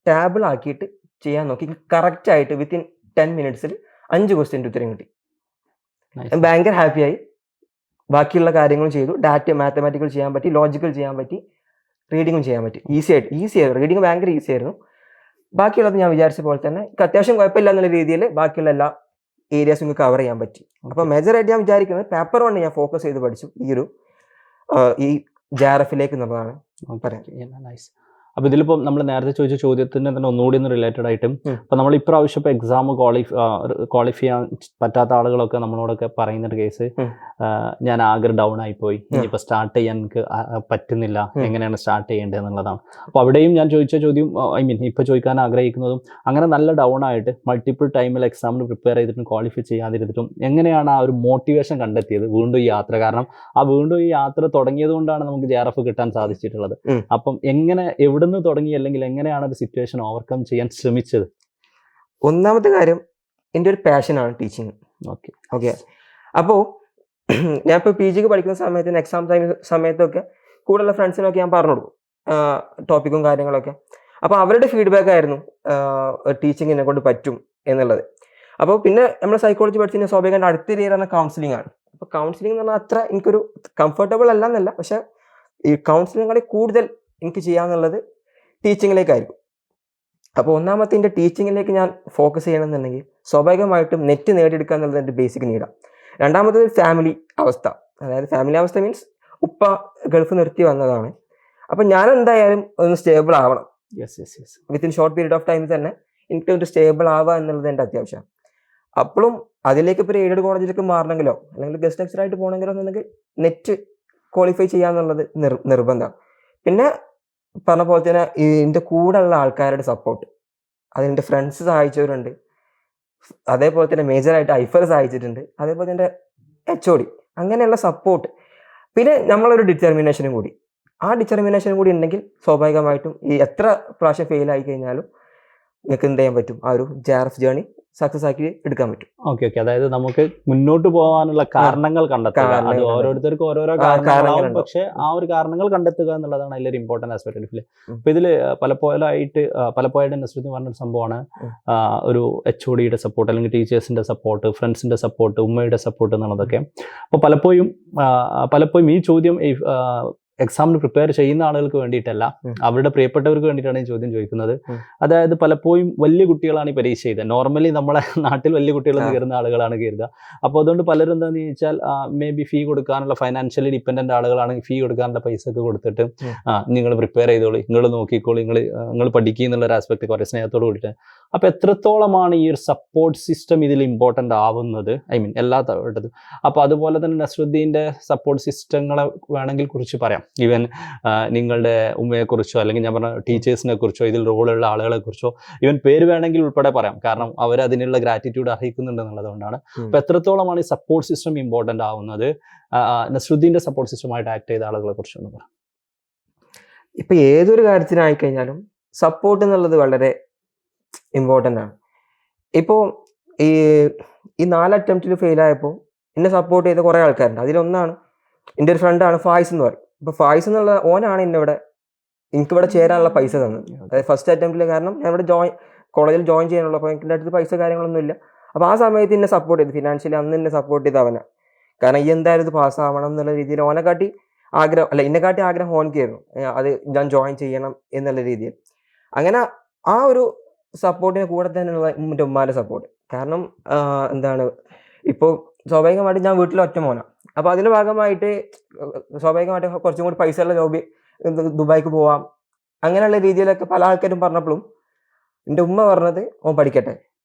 ടേബിൾ ആക്കിയിട്ട് ചെയ്യാൻ നോക്കി. കറക്റ്റായിട്ട് വിത്തിൻ 10 മിനിറ്റ്സിൽ 5 ക്വസ്റ്റ്യൻ ഉത്തരം കിട്ടി. ഭയങ്കര ഹാപ്പിയായി. ബാക്കിയുള്ള കാര്യങ്ങളും ചെയ്തു. ഡാറ്റ മാത്തമാറ്റിക്കൽ ചെയ്യാൻ പറ്റി, ലോജിക്കൽ ചെയ്യാൻ പറ്റി, റീഡിങ്ങും ചെയ്യാൻ പറ്റി. ഈസിയായിരുന്നു. റീഡിങ് ഭയങ്കര ഈസി ആയിരുന്നു. ബാക്കിയുള്ളത് ഞാൻ വിചാരിച്ച പോലെ തന്നെ അത്യാവശ്യം കുഴപ്പമില്ല എന്നുള്ള രീതിയിൽ ബാക്കിയുള്ള എല്ലാ ഏരിയാസും കവർ ചെയ്യാൻ പറ്റി. അപ്പോൾ മേജറായിട്ട് ഞാൻ വിചാരിക്കുന്നത് പേപ്പർ 1 ഞാൻ ഫോക്കസ് ചെയ്ത് പഠിച്ചു ഈ JRF എന്നുള്ളതാണ് പറയാൻ. അപ്പൊ ഇതിലിപ്പോ നമ്മൾ നേരത്തെ ചോദിച്ച ചോദ്യത്തിന് തന്നെ ഒന്നുകൂടി ഒന്ന് റിലേറ്റഡ് ആയിട്ടും അപ്പൊ നമ്മൾ ഇപ്രാവശ്യം ഇപ്പൊ എക്സാം ക്വാളിഫൈ ചെയ്യാൻ പറ്റാത്ത ആളുകളൊക്കെ നമ്മളോടൊക്കെ പറയുന്ന ഒരു കേസ്, ഞാൻ ആകെ ഡൗൺ ആയിപ്പോയി, ഇനിയിപ്പോ സ്റ്റാർട്ട് ചെയ്യാൻ എനിക്ക് പറ്റുന്നില്ല, എങ്ങനെയാണ് സ്റ്റാർട്ട് ചെയ്യേണ്ടത് എന്നുള്ളതാണ്. അപ്പൊ അവിടെയും ഞാൻ ചോദിച്ച ചോദ്യം, ഇപ്പൊ ചോദിക്കാൻ ആഗ്രഹിക്കുന്നതും, അങ്ങനെ നല്ല ഡൗൺ ആയിട്ട് മൾട്ടിപ്പിൾ ടൈമിൽ എക്സാമിന് പ്രിപ്പയർ ചെയ്തിട്ടും ക്വാളിഫൈ ചെയ്യാതിരുന്നിട്ടും എങ്ങനെയാണ് ആ ഒരു മോട്ടിവേഷൻ കണ്ടെത്തിയത് വീണ്ടും ഈ യാത്ര? കാരണം വീണ്ടും ഈ യാത്ര തുടങ്ങിയത് കൊണ്ടാണ് നമുക്ക് JRF കിട്ടാൻ സാധിച്ചിട്ടുള്ളത്. അപ്പം എവിടെ നിന്ന് തുടങ്ങി, അല്ലെങ്കിൽ എങ്ങനെയാണ് ഒരു സിറ്റുവേഷൻ ഓവർകം ചെയ്യാൻ ശ്രമിച്ചത്? ഒന്നാമത്തെ കാര്യം, എൻ്റെ ഒരു പാഷനാണ് ടീച്ചിങ്. ഓക്കെ അപ്പോൾ ഞാൻ ഇപ്പോൾ PG പഠിക്കുന്ന സമയത്ത് എക്സാം സമയത്തൊക്കെ കൂടുതലുള്ള ഫ്രണ്ട്സിനൊക്കെ ഞാൻ പറഞ്ഞു കൊടുക്കും ടോപ്പിക്കും കാര്യങ്ങളൊക്കെ. അപ്പോൾ അവരുടെ ഫീഡ്ബാക്ക് ആയിരുന്നു ടീച്ചിങ് കൊണ്ട് പറ്റും എന്നുള്ളത്. അപ്പോൾ പിന്നെ നമ്മൾ സൈക്കോളജി പഠിച്ചതിന് സ്വാഭാവികമായിട്ട് അടുത്ത ഇയർ ആണ് കൗൺസിലിംഗ് ആണ്. അപ്പോൾ കൗൺസിലിംഗ് എന്ന് പറഞ്ഞാൽ അത്ര എനിക്കൊരു കംഫർട്ടബിൾ അല്ല എന്നല്ല, പക്ഷെ ഈ കൗൺസിലിംഗുകളിൽ കൂടുതൽ എനിക്ക് ചെയ്യാന്നുള്ളത് ടീച്ചിങ്ങിലേക്കായിരിക്കും. അപ്പോൾ ഒന്നാമത്തെ എൻ്റെ ടീച്ചിങ്ങിലേക്ക് ഞാൻ ഫോക്കസ് ചെയ്യണമെന്നുണ്ടെങ്കിൽ സ്വാഭാവികമായിട്ടും നെറ്റ് നേടിയെടുക്കുക എന്നുള്ളത് എൻ്റെ ബേസിക് നീഡാണ്. രണ്ടാമത്തത് ഫാമിലി അവസ്ഥ, അതായത് ഫാമിലി അവസ്ഥ മീൻസ് ഉപ്പ ഗൾഫ് നിർത്തി വന്നതാണ്. അപ്പം ഞാൻ എന്തായാലും ഒന്ന് സ്റ്റേബിൾ ആവണം. Within short period of time തന്നെ എനിക്ക് ഒരു സ്റ്റേബിൾ ആവുക എന്നുള്ളത് എൻ്റെ അത്യാവശ്യമാണ്. അപ്പോഴും അതിലേക്ക് ഇപ്പോൾ എയ്ഡഡ് കോളേജിലേക്ക് മാറണമെങ്കിലോ അല്ലെങ്കിൽ ഗസ്റ്റ് ലെക്ചർ ആയിട്ട് പോകണമെങ്കിലോ എന്നുണ്ടെങ്കിൽ നെറ്റ് ക്വാളിഫൈ ചെയ്യാന്നുള്ളത് നിർബന്ധമാണ്. പിന്നെ പറഞ്ഞ പോലെ തന്നെ ഇതിൻ്റെ കൂടെയുള്ള ആൾക്കാരുടെ സപ്പോർട്ട്, അതിൻ്റെ ഫ്രണ്ട്സ് സഹായിച്ചവരുണ്ട്, അതേപോലെ തന്നെ മേജറായിട്ട് ഐഫർ സഹായിച്ചിട്ടുണ്ട്, അതേപോലെ തന്നെ HOD, അങ്ങനെയുള്ള സപ്പോർട്ട്. പിന്നെ നമ്മളൊരു ഡിറ്റർമിനേഷനും കൂടി, ആ ഡിറ്റർമിനേഷനും കൂടി ഉണ്ടെങ്കിൽ സ്വാഭാവികമായിട്ടും ഈ എത്ര പ്രാവശ്യം ഫെയിൽ ആയി കഴിഞ്ഞാലും നിങ്ങൾക്ക് എന്ത് ചെയ്യാൻ പറ്റും, ആ ഒരു JRF ജേർണി സക്സസ് ആക്കി എടുക്കാൻ പറ്റും. ഓക്കെ ഓക്കെ, അതായത് നമുക്ക് മുന്നോട്ട് പോകാനുള്ള കാരണങ്ങൾ കണ്ടെത്തുക. അത് കാരണങ്ങൾ ഓരോരുത്തർക്കും ഓരോരോ കാരണങ്ങളുണ്ടാവും. കാരണങ്ങളാവും, പക്ഷെ ആ ഒരു കാരണങ്ങൾ കണ്ടെത്തുക എന്നുള്ളതാണ് അതിലൊരു ഇമ്പോർട്ടന്റ് ആസ്പെക്ട് ലൈഫിൽ. അപ്പൊ ഇതില് പലപ്പോഴായിട്ട് നസ്രുദ്ദീൻ പറഞ്ഞൊരു സംഭവമാണ് ഒരു HODയുടെ സപ്പോർട്ട്, അല്ലെങ്കിൽ ടീച്ചേഴ്സിന്റെ സപ്പോർട്ട്, ഫ്രണ്ട്സിന്റെ സപ്പോർട്ട്, ഉമ്മയുടെ സപ്പോർട്ട് എന്നുള്ളതൊക്കെ. അപ്പോൾ പലപ്പോഴും ഈ ചോദ്യം എക്സാമിന് പ്രിപ്പയർ ചെയ്യുന്ന ആളുകൾക്ക് വേണ്ടിയിട്ടല്ല, അവരുടെ പ്രിയപ്പെട്ടവർക്ക് വേണ്ടിയിട്ടാണ് ഈ ചോദ്യം ചോദിക്കുന്നത്. അതായത് പലപ്പോഴും വലിയ കുട്ടികളാണ് ഈ പരീക്ഷ ചെയ്തത്. നോർമലി നമ്മളെ നാട്ടിൽ വലിയ കുട്ടികളെന്ന് കയറുന്ന ആളുകളാണ് കയറുക. അപ്പോൾ അതുകൊണ്ട് പലരും എന്താണെന്ന് ചോദിച്ചാൽ മേ ബി ഫീ കൊടുക്കാനുള്ള ഫൈനാൻഷ്യലി ഡിപ്പെൻഡന്റ് ആളുകളാണെങ്കിൽ ഫീ കൊടുക്കാനുള്ള പൈസ ഒക്കെ കൊടുത്തിട്ട് നിങ്ങൾ പ്രിപ്പയർ ചെയ്തോളൂ, നിങ്ങൾ നോക്കിക്കോളൂ, നിങ്ങൾ പഠിക്കുക എന്നുള്ളൊരു ആസ്പെക്ട് കുറേ സ്നേഹത്തോട് കൂടിയിട്ട്. അപ്പോൾ എത്രത്തോളമാണ് ഈ ഒരു സപ്പോർട്ട് സിസ്റ്റം ഇതിൽ ഇമ്പോർട്ടൻ്റ് ആവുന്നത്, ഐ മീൻ എല്ലാ തവണത്തും. അപ്പോൾ അതുപോലെ തന്നെ നസ്രുദ്ദീൻ്റെ സപ്പോർട്ട് സിസ്റ്റങ്ങളെ വേണമെങ്കിൽ കുറിച്ച് പറയാം. ഈവൻ നിങ്ങളുടെ ഉമ്മയെക്കുറിച്ചോ അല്ലെങ്കിൽ ഞാൻ പറഞ്ഞ ടീച്ചേഴ്സിനെ കുറിച്ചോ ഇതിൽ റോളുള്ള ആളുകളെ കുറിച്ചോ ഈവൻ പേര് വേണമെങ്കിൽ ഉൾപ്പെടെ പറയാം, കാരണം അവർ അതിനുള്ള ഗ്രാറ്റിറ്റ്യൂഡ് അർഹിക്കുന്നുണ്ട് എന്നുള്ളതുകൊണ്ടാണ്. അപ്പോൾ എത്രത്തോളമാണ് ഈ സപ്പോർട്ട് സിസ്റ്റം ഇമ്പോർട്ടൻ്റ് ആവുന്നത്, നസ്രുദ്ദീൻ്റെ സപ്പോർട്ട് സിസ്റ്റമായിട്ട് ആക്ട് ചെയ്ത ആളുകളെ കുറിച്ചൊന്ന് പറയാം. ഇപ്പൊ ഏതൊരു കാര്യത്തിനായി കഴിഞ്ഞാലും സപ്പോർട്ട് എന്നുള്ളത് വളരെ ഇമ്പോർട്ടൻ്റ് ആണ്. ഇപ്പോൾ ഈ 4 അറ്റംപ്റ്റിൽ ഫെയിൽ ആയപ്പോൾ എന്നെ സപ്പോർട്ട് ചെയ്ത കുറേ ആൾക്കാരുണ്ട്. അതിലൊന്നാണ് എൻ്റെ ഒരു ഫ്രണ്ടാണ് ഫായിസ് എന്ന് പറയും. അപ്പോൾ ഫായിസ് എന്നുള്ള ഓനാണ് എനിക്കിവിടെ ചേരാനുള്ള പൈസ തന്നത്. അതായത് ഫസ്റ്റ് അറ്റംപ്റ്റിൽ, കാരണം ഞാൻ ഇവിടെ കോളേജിൽ ജോയിൻ ചെയ്യാനുള്ള, അപ്പോൾ എനിക്ക് അടുത്ത് പൈസ കാര്യങ്ങളൊന്നും ഇല്ല. അപ്പോൾ ആ സമയത്ത് എന്നെ സപ്പോർട്ട് ചെയ്തു, ഫിനാൻഷ്യലി അന്ന് എന്നെ സപ്പോർട്ട് ചെയ്ത് അവനാണ്. കാരണം ഈ എന്തായാലും ഇത് പാസ്സാവണം എന്നുള്ള രീതിയിൽ എന്നെക്കാട്ടി ആഗ്രഹം ഓനിക്കായിരുന്നു, അത് ഞാൻ ജോയിൻ ചെയ്യണം എന്നുള്ള രീതിയിൽ. അങ്ങനെ ആ ഒരു സപ്പോർട്ടിന് കൂടെ തന്നെയുള്ള എൻ്റെ ഉമ്മാൻ്റെ സപ്പോർട്ട്. കാരണം ഇപ്പോൾ സ്വാഭാവികമായിട്ട് ഞാൻ വീട്ടിൽ ഒറ്റ മോനാണ്. അപ്പോൾ അതിൻ്റെ ഭാഗമായിട്ട് സ്വാഭാവികമായിട്ട് കുറച്ചും കൂടി പൈസയുള്ള ജോബ്, ദുബായിക്ക് പോവാം അങ്ങനെയുള്ള രീതിയിലൊക്കെ പല ആൾക്കാരും പറഞ്ഞപ്പോഴും എൻ്റെ ഉമ്മ പറഞ്ഞത് ഓൻ പഠിക്കട്ടെ,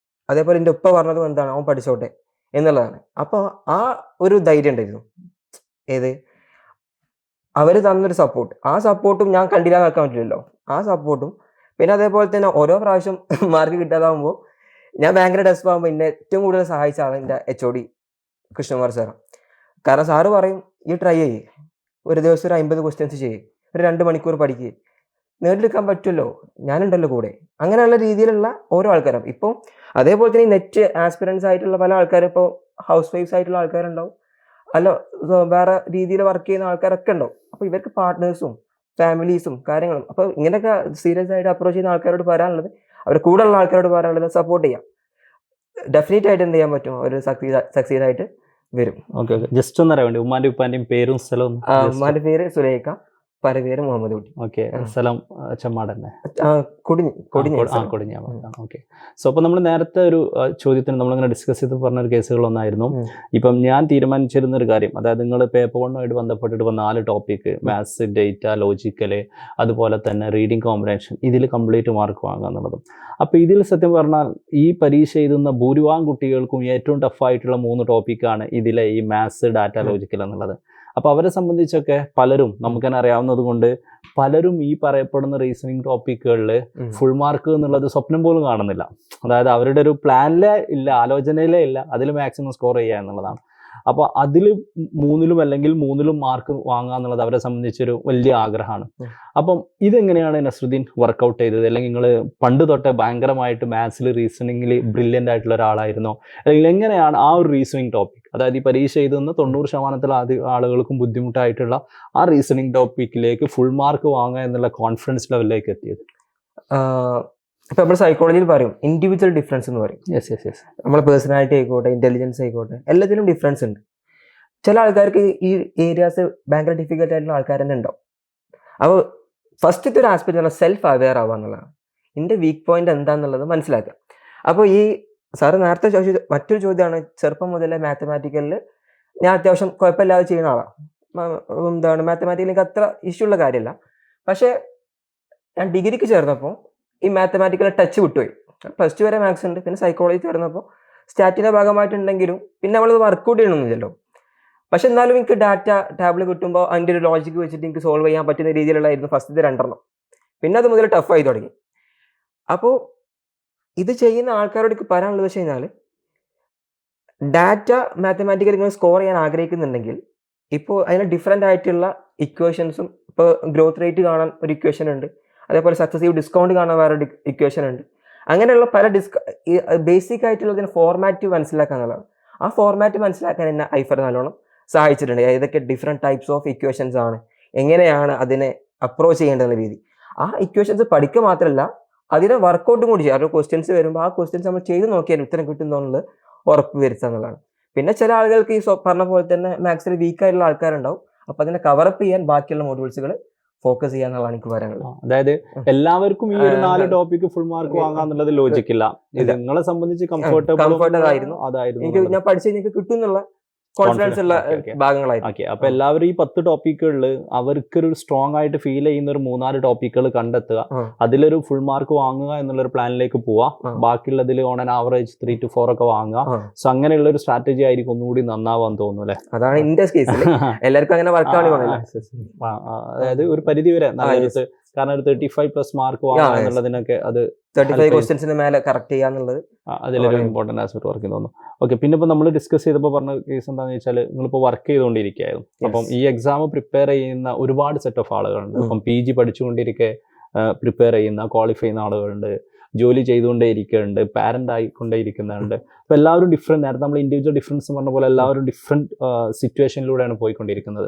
അതേപോലെ എൻ്റെ ഉപ്പ പറഞ്ഞതും ഓൻ പഠിച്ചോട്ടെ എന്നുള്ളതാണ്. അപ്പോൾ ആ ഒരു ധൈര്യം ഉണ്ടായിരുന്നു. അവർ തന്നൊരു സപ്പോർട്ട്, ആ സപ്പോർട്ടും ഞാൻ കണ്ടില്ലാതെ വെക്കാൻ പറ്റില്ലല്ലോ. ആ സപ്പോർട്ടും പിന്നെ അതേപോലെ തന്നെ ഓരോ പ്രാവശ്യം മാർക്ക് കിട്ടാതാകുമ്പോൾ ഞാൻ ഭയങ്കര ഡെസ്പ് ആകുമ്പോൾ എന്നെ ഏറ്റവും കൂടുതൽ സഹായിച്ച ആളാണ് എൻ്റെ HOD കൃഷ്ണകുമാർ സാറാണ്. കാരണം സാറ് പറയും, ഈ ട്രൈ ചെയ്യേ, ഒരു ദിവസം ഒരു 50 ക്വസ്റ്റ്യൻസ് ചെയ്യേ, ഒരു 2 മണിക്കൂർ പഠിക്കുക, നേടിയെടുക്കാൻ പറ്റുമല്ലോ, ഞാനുണ്ടല്ലോ കൂടെ. അങ്ങനെയുള്ള രീതിയിലുള്ള ഓരോ ആൾക്കാരും. ഇപ്പോൾ അതേപോലെ തന്നെ ഈ നെറ്റ് ആസ്പിറൻസ് ആയിട്ടുള്ള പല ആൾക്കാരും, ഇപ്പോൾ ഹൗസ് വൈഫ്സ് ആയിട്ടുള്ള ആൾക്കാരുണ്ടാവും, അല്ല വേറെ രീതിയിൽ വർക്ക് ചെയ്യുന്ന ആൾക്കാരൊക്കെ ഉണ്ടാവും. അപ്പോൾ ഇവർക്ക് പാർട്ട്നേഴ്സും ഫാമിലീസും കാര്യങ്ങളും. അപ്പോൾ ഇങ്ങനെയൊക്കെ സീരിയസ് ആയിട്ട് അപ്രോച്ച് ചെയ്യുന്ന ആൾക്കാരോട് പറയാനുള്ളത്, അവരുടെ കൂടെ ഉള്ള ആൾക്കാരോട് പറയാനുള്ളത് സപ്പോർട്ട് ചെയ്യാം. ഡെഫിനറ്റ് ആയിട്ട് എന്ത് ചെയ്യാൻ പറ്റും, ഒരു സക്സീഡ് ആയിട്ട് വരും. ഓക്കെ ഓക്കെ, ജസ്റ്റ് ഒന്ന് അറിയാൻ വേണ്ടി ഉമ്മാന്റെ ഉപ്പാന്റെയും പേരും സ്ഥലവും. ഉമ്മാന്റെ പേര് സുലൈഖ, പേര് മുഹമ്മദ് കുട്ടി. ഓക്കെ, സ്ഥലം ചെമ്മാട് തന്നെ, കൊടിഞ്ഞ. ഓക്കെ. സോ അപ്പോൾ നമ്മൾ നേരത്തെ ഒരു ചോദ്യത്തിന് നമ്മളിങ്ങനെ ഡിസ്കസ് ചെയ്ത് പറഞ്ഞൊരു കേസുകളൊന്നായിരുന്നു. ഇപ്പം ഞാൻ തീരുമാനിച്ചിരുന്ന ഒരു കാര്യം, അതായത് നിങ്ങൾ പേപ്പർ 1 ബന്ധപ്പെട്ടിട്ട് 4 ടോപ്പിക്ക്, മാത്സ്, ഡേറ്റ, ലോജിക്കല്, അതുപോലെ തന്നെ റീഡിങ് കോമ്പ്രഹെൻഷൻ, ഇതിൽ കംപ്ലീറ്റ് മാർക്ക് വാങ്ങുക എന്നുള്ളതും. അപ്പോൾ ഇതിൽ സത്യം പറഞ്ഞാൽ ഈ പരീക്ഷ എഴുതുന്ന ഭൂരിഭാഗം കുട്ടികൾക്കും ഏറ്റവും ടഫായിട്ടുള്ള 3 ടോപ്പിക്കാണ് ഇതിലെ ഈ മാത്സ്, ഡാറ്റ, ലോജിക്കൽ എന്നുള്ളത്. അപ്പോൾ അവരെ സംബന്ധിച്ചൊക്കെ പലരും നമുക്ക് തന്നെ അറിയാവുന്നത് കൊണ്ട് പലരും ഈ പറയപ്പെടുന്ന റീസണിങ് ടോപ്പിക്കുകളിൽ ഫുൾ മാർക്ക് എന്നുള്ളത് സ്വപ്നം പോലും കാണുന്നില്ല. അതായത് അവരുടെ ഒരു പ്ലാനിലേ ഇല്ല, ആലോചനയിലേ ഇല്ല, അതിൽ മാക്സിമം സ്കോർ ചെയ്യുക എന്നുള്ളതാണ്. അപ്പോൾ അതിൽ 3 അല്ലെങ്കിൽ 3 മാർക്ക് വാങ്ങുക എന്നുള്ളത് അവരെ സംബന്ധിച്ചൊരു വലിയ ആഗ്രഹമാണ്. അപ്പം ഇതെങ്ങനെയാണ് നസ്രുദ്ദീൻ വർക്കൗട്ട് ചെയ്തത്? അല്ലെങ്കിൽ നിങ്ങൾ പണ്ട് തൊട്ടേ ഭയങ്കരമായിട്ട് മാത്സിൽ, റീസണിങ്ങിൽ ബ്രില്യൻ്റ് ആയിട്ടുള്ള ഒരാളായിരുന്നോ? അല്ലെങ്കിൽ എങ്ങനെയാണ് ആ ഒരു റീസണിങ് ടോപ്പിക്, അതായത് ഈ പരീക്ഷ എഴുതുന്ന 90% ആളുകൾക്കും ബുദ്ധിമുട്ടായിട്ടുള്ള ആ റീസണിങ് ടോപ്പിക്കിലേക്ക് ഫുൾ മാർക്ക് വാങ്ങുക എന്നുള്ള കോൺഫിഡൻസ് ലെവലിലേക്ക് എത്തിയത്? ഇപ്പം നമ്മൾ സൈക്കോളജിയിൽ പറയും ഇൻഡിവിജ്വൽ ഡിഫറൻസ് എന്ന് പറയും. യെസ്. നമ്മളെ പേഴ്സണാലിറ്റി ആയിക്കോട്ടെ, ഇൻ്റലിജൻസ് ആയിക്കോട്ടെ, എല്ലാത്തിലും ഡിഫറൻസ് ഉണ്ട്. ചില ആൾക്കാർക്ക് ഈ ഏരിയാസ് ഭയങ്കര ഡിഫിക്കൽട്ട് ആയിട്ടുള്ള ആൾക്കാർ തന്നെ ഉണ്ടാവും. അപ്പോൾ ഫസ്റ്റത്തെ ഒരു ആസ്പെക്ട് പറഞ്ഞാൽ സെൽഫ് അവെയർ ആവുക എന്നുള്ളതാണ്. എൻ്റെ വീക്ക് പോയിന്റ് എന്താണെന്നുള്ളത് മനസ്സിലാക്കുക. അപ്പോൾ ഈ സാറ് നേരത്തെ ചോദിച്ച മറ്റൊരു ചോദ്യമാണ്, ചെറുപ്പം മുതലേ മാത്തമാറ്റിക്കലിൽ ഞാൻ അത്യാവശ്യം കുഴപ്പമില്ലാതെ ചെയ്യുന്ന ആളാണ്. മാത്തമാറ്റിക്കൽ എനിക്ക് അത്ര ഇഷ്യൂ ഉള്ള കാര്യമില്ല. പക്ഷേ ഞാൻ ഡിഗ്രിക്ക് ചേർന്നപ്പോൾ ഈ മാത്തമാറ്റിക്കൽ ടച്ച് വിട്ടുപോയി. +2 വരെ മാത്സ് ഉണ്ട്, പിന്നെ സൈക്കോളജി ചേർന്നപ്പോൾ സ്റ്റാറ്റിൻ്റെ ഭാഗമായിട്ടുണ്ടെങ്കിലും പിന്നെ നമ്മളത് വർക്കൗട്ട് ചെയ്യണമെന്നില്ലല്ലോ. പക്ഷെ എന്നാലും എനിക്ക് ഡാറ്റ ടാബിൾ കിട്ടുമ്പോൾ അതിൻ്റെ ഒരു ലോജിക്ക് വെച്ചിട്ട് എനിക്ക് സോൾവ് ചെയ്യാൻ പറ്റുന്ന രീതിയിലുള്ളതായിരുന്നു ഫസ്റ്റത്തെ 2 പിന്നെ അത് മുതൽ ടഫായി തുടങ്ങി. അപ്പോൾ ഇത് ചെയ്യുന്ന ആൾക്കാരോട് പറയാനുള്ളത് വെച്ച് കഴിഞ്ഞാൽ, ഡാറ്റ മാത്തമാറ്റിക്കൽ നിങ്ങൾ സ്കോർ ചെയ്യാൻ ആഗ്രഹിക്കുന്നുണ്ടെങ്കിൽ ഇപ്പോൾ അതിന് ഡിഫറെൻ്റ് ആയിട്ടുള്ള ഇക്വേഷൻസും, ഇപ്പോൾ ഗ്രോത്ത് റേറ്റ് കാണാൻ ഒരു ഇക്വേഷൻ ഉണ്ട്, അതേപോലെ സക്സസീവ് ഡിസ്കൗണ്ട് കാണാൻ വേറെ ഇക്വേഷൻ ഉണ്ട്. അങ്ങനെയുള്ള പല ബേസിക് ആയിട്ടുള്ളതിന് ഫോർമാറ്റ് മനസ്സിലാക്കുക എന്നുള്ളതാണ്. ആ ഫോർമാറ്റ് മനസ്സിലാക്കാൻ എന്നെ ഐഫർ നല്ലോണം സഹായിച്ചിട്ടുണ്ട്. ഏതൊക്കെ ഡിഫറെൻറ്റ് ടൈപ്സ് ഓഫ് ഇക്വേഷൻസ് ആണ്, എങ്ങനെയാണ് അതിനെ അപ്രോച്ച് ചെയ്യേണ്ടുന്ന രീതി. ആ ഇക്വേഷൻസ് പഠിക്കുക മാത്രമല്ല അതിനെ വർക്കൗട്ടും കൂടി ചെയ്യുക. ഓരോ ക്വസ്റ്റ്യൻസ് വരുമ്പോൾ ആ ക്വസ്റ്റ്യൻസ് നമ്മൾ ചെയ്ത് നോക്കിയാൽ ഉത്തരം കിട്ടുന്നുള്ളത് ഉറപ്പ് വരുത്തുക എന്നുള്ളതാണ്. പിന്നെ ചില ആളുകൾക്ക് ഈ പറഞ്ഞ പോലെ തന്നെ മാത്സിൽ വീക്കായിട്ടുള്ള ആൾക്കാരുണ്ടാവും. അപ്പോൾ അതിനെ കവറപ്പ് ചെയ്യാൻ ബാക്കിയുള്ള മോഡ്യൂൾസുകൾ ഫോക്കസ് ചെയ്യാന്നുള്ളതാണ് എനിക്ക് പറയാനുള്ളത്. അതായത് എല്ലാവർക്കും ഈ ഒരു 4 ടോപ്പിക് ഫുൾ മാർക്ക് വാങ്ങാന്നുള്ളത് ലോജിക് ഇല്ല. ഇത് നിങ്ങളെ സംബന്ധിച്ച് കംഫർട്ടബിൾ ആയിരുന്നു. എനിക്ക് ഞാൻ പഠിച്ചു എനിക്ക് കിട്ടും എന്നുള്ള കോൺഫിഡൻസ് ഉള്ള ഭാഗങ്ങളായിരുന്നു. അപ്പൊ എല്ലാവരും ഈ 10 ടോപ്പിക്കുകളിൽ അവർക്കൊരു സ്ട്രോങ് ആയിട്ട് ഫീൽ ചെയ്യുന്ന ഒരു 3-4 ടോപ്പിക്കുകൾ കണ്ടെത്തുക, അതിലൊരു ഫുൾ മാർക്ക് വാങ്ങുക എന്നുള്ളൊരു പ്ലാനിലേക്ക് പോവാ. ബാക്കിയുള്ളതിൽ ഓൺ ആൻ ആവറേജ് 3 to 4 ഒക്കെ വാങ്ങുക. സോ അങ്ങനെയുള്ള ഒരു സ്ട്രാറ്റജി ആയിരിക്കും ഒന്നുകൂടി നന്നാവാൻ തോന്നുന്നു അല്ലെ? അതാണ് എന്റെ കേസിൽ എല്ലാവർക്കും അങ്ങനെ വർക്കാണ്. അതായത് ഒരു പരിധി വരെ നല്ല, കാരണം ഒരു 35+ മാർക്ക് വാങ്ങുക എന്നുള്ളതിനൊക്കെ അത് 35 ക്വസ്റ്റ്യൻസിന് മേലെ കറക്റ്റ് ചെയ്യാന്നുള്ളത് അതിലൊരു ഇമ്പോർട്ടന്റ് ആസ്പെക്ട് വർക്ക് തോന്നുന്നു. ഓക്കെ, പിന്നെ ഇപ്പൊ നമ്മൾ ഡിസ്കസ് ചെയ്തപ്പോൾ പറഞ്ഞ കേസ് എന്താണെന്ന് വെച്ചാൽ നിങ്ങളിപ്പോൾ വർക്ക് ചെയ്തുകൊണ്ടിരിക്കുകയായിരുന്നു. അപ്പം ഈ എക്സാം പ്രിപ്പയർ ചെയ്യുന്ന ഒരുപാട് സെറ്റ് ഓഫ് ആളുകളുണ്ട്. അപ്പം PG പഠിച്ചുകൊണ്ടിരിക്കെ പ്രിപ്പയർ ചെയ്യുന്ന ക്വാളിഫൈ ചെയ്യുന്ന ആളുകളുണ്ട്, ജോലി ചെയ്തുകൊണ്ടേ ഇരിക്കുന്നുണ്ട്, പാരന്റ് ആയിക്കൊണ്ടേ ഇരിക്കുന്നുണ്ട്. അപ്പൊ എല്ലാവരും ഡിഫറെന്റ്, നേരത്തെ നമ്മൾ ഇൻഡിവിജ്വൽ ഡിഫറൻസ് പറഞ്ഞ പോലെ എല്ലാവരും ഡിഫറെന്റ് സിറ്റുവേഷനിലൂടെയാണ് പോയിക്കൊണ്ടിരിക്കുന്നത്.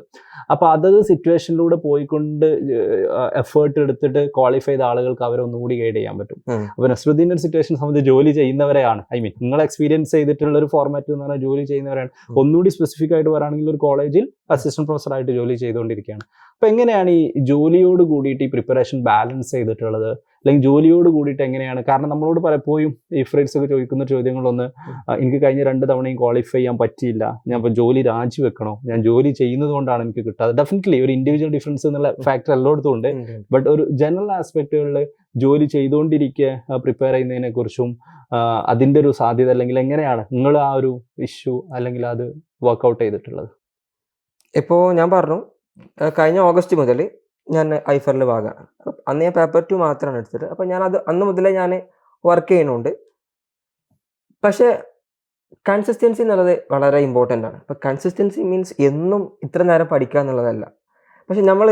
അപ്പൊ അതത് സിറ്റുവേഷനിലൂടെ പോയിക്കൊണ്ട് എഫേർട്ട് എടുത്തിട്ട് ക്വാളിഫൈ ചെയ്ത ആളുകൾക്ക് അവരെ ഒന്നുകൂടി ഗൈഡ് ചെയ്യാൻ പറ്റും. അപ്പൊ നസ്രുദ്ദീൻ്റെ ഒരു സിറ്റുവേഷൻ സംബന്ധിച്ച് ജോലി ചെയ്യുന്നവരെയാണ്, നിങ്ങൾ എക്സ്പീരിയൻസ് ചെയ്തിട്ടുള്ള ഒരു ഫോർമാറ്റ് എന്ന് പറഞ്ഞാൽ ജോലി ചെയ്യുന്നവരാണ്. ഒന്നുകൂടി സ്പെസിഫിക് ആയിട്ട് പറയുകയാണെങ്കിൽ ഒരു കോളേജിൽ അസിസ്റ്റന്റ് പ്രൊഫസർ ആയിട്ട് ജോലി ചെയ്തുകൊണ്ടിരിക്കുകയാണ്. അപ്പൊ എങ്ങനെയാണ് ഈ ജോലിയോട് കൂടിയിട്ട് ഈ പ്രിപ്പറേഷൻ ബാലൻസ് ചെയ്തിട്ടുള്ളത്, അല്ലെങ്കിൽ ജോലിയോട് കൂടിയിട്ട് എങ്ങനെയാണ്? കാരണം നമ്മളോട് പലപ്പോഴും ഈ ഫ്രണ്ട്സ് ഒക്കെ ചോദിക്കുന്ന ചോദ്യങ്ങളൊന്ന്, എനിക്ക് കഴിഞ്ഞ 2 തവണയും ക്വാളിഫൈ ചെയ്യാൻ പറ്റിയില്ല, ഞാൻ ഇപ്പോൾ ജോലി രാജിവെക്കണോ, ഞാൻ ജോലി ചെയ്യുന്നത് കൊണ്ടാണ് എനിക്ക് കിട്ടാതെ. ഡെഫിനറ്റ്ലി ഒരു ഇൻഡിവിജ്വൽ ഡിഫറൻസ് എന്നുള്ള ഫാക്ടർ എല്ലായിടത്തും ഉണ്ട്. ബട്ട് ഒരു ജനറൽ ആസ്പെക്റ്റുകളിൽ ജോലി ചെയ്തുകൊണ്ടിരിക്കെ പ്രിപ്പയർ ചെയ്യുന്നതിനെ കുറിച്ചും അതിൻ്റെ ഒരു സാധ്യത, അല്ലെങ്കിൽ എങ്ങനെയാണ് നിങ്ങൾ ആ ഒരു ഇഷ്യൂ അല്ലെങ്കിൽ അത് വർക്ക്ഔട്ട് ചെയ്തിട്ടുള്ളത്? ഇപ്പോൾ ഞാൻ പറഞ്ഞു കഴിഞ്ഞ ഓഗസ്റ്റ് മുതൽ ഞാൻ ഐഫറിൽ ഭാഗമാണ്. അന്ന് ഞാൻ പേപ്പർ 2 മാത്രമാണ് എടുത്തത്. അപ്പോൾ ഞാനത് അന്ന് മുതലേ ഞാൻ വർക്ക് ചെയ്യുന്നുണ്ട്. പക്ഷേ കൺസിസ്റ്റൻസി എന്നുള്ളത് വളരെ ഇമ്പോർട്ടൻ്റ് ആണ്. അപ്പോൾ കൺസിസ്റ്റൻസി മീൻസ് എന്നും ഇത്ര നേരം പഠിക്കുക എന്നുള്ളതല്ല. പക്ഷെ നമ്മൾ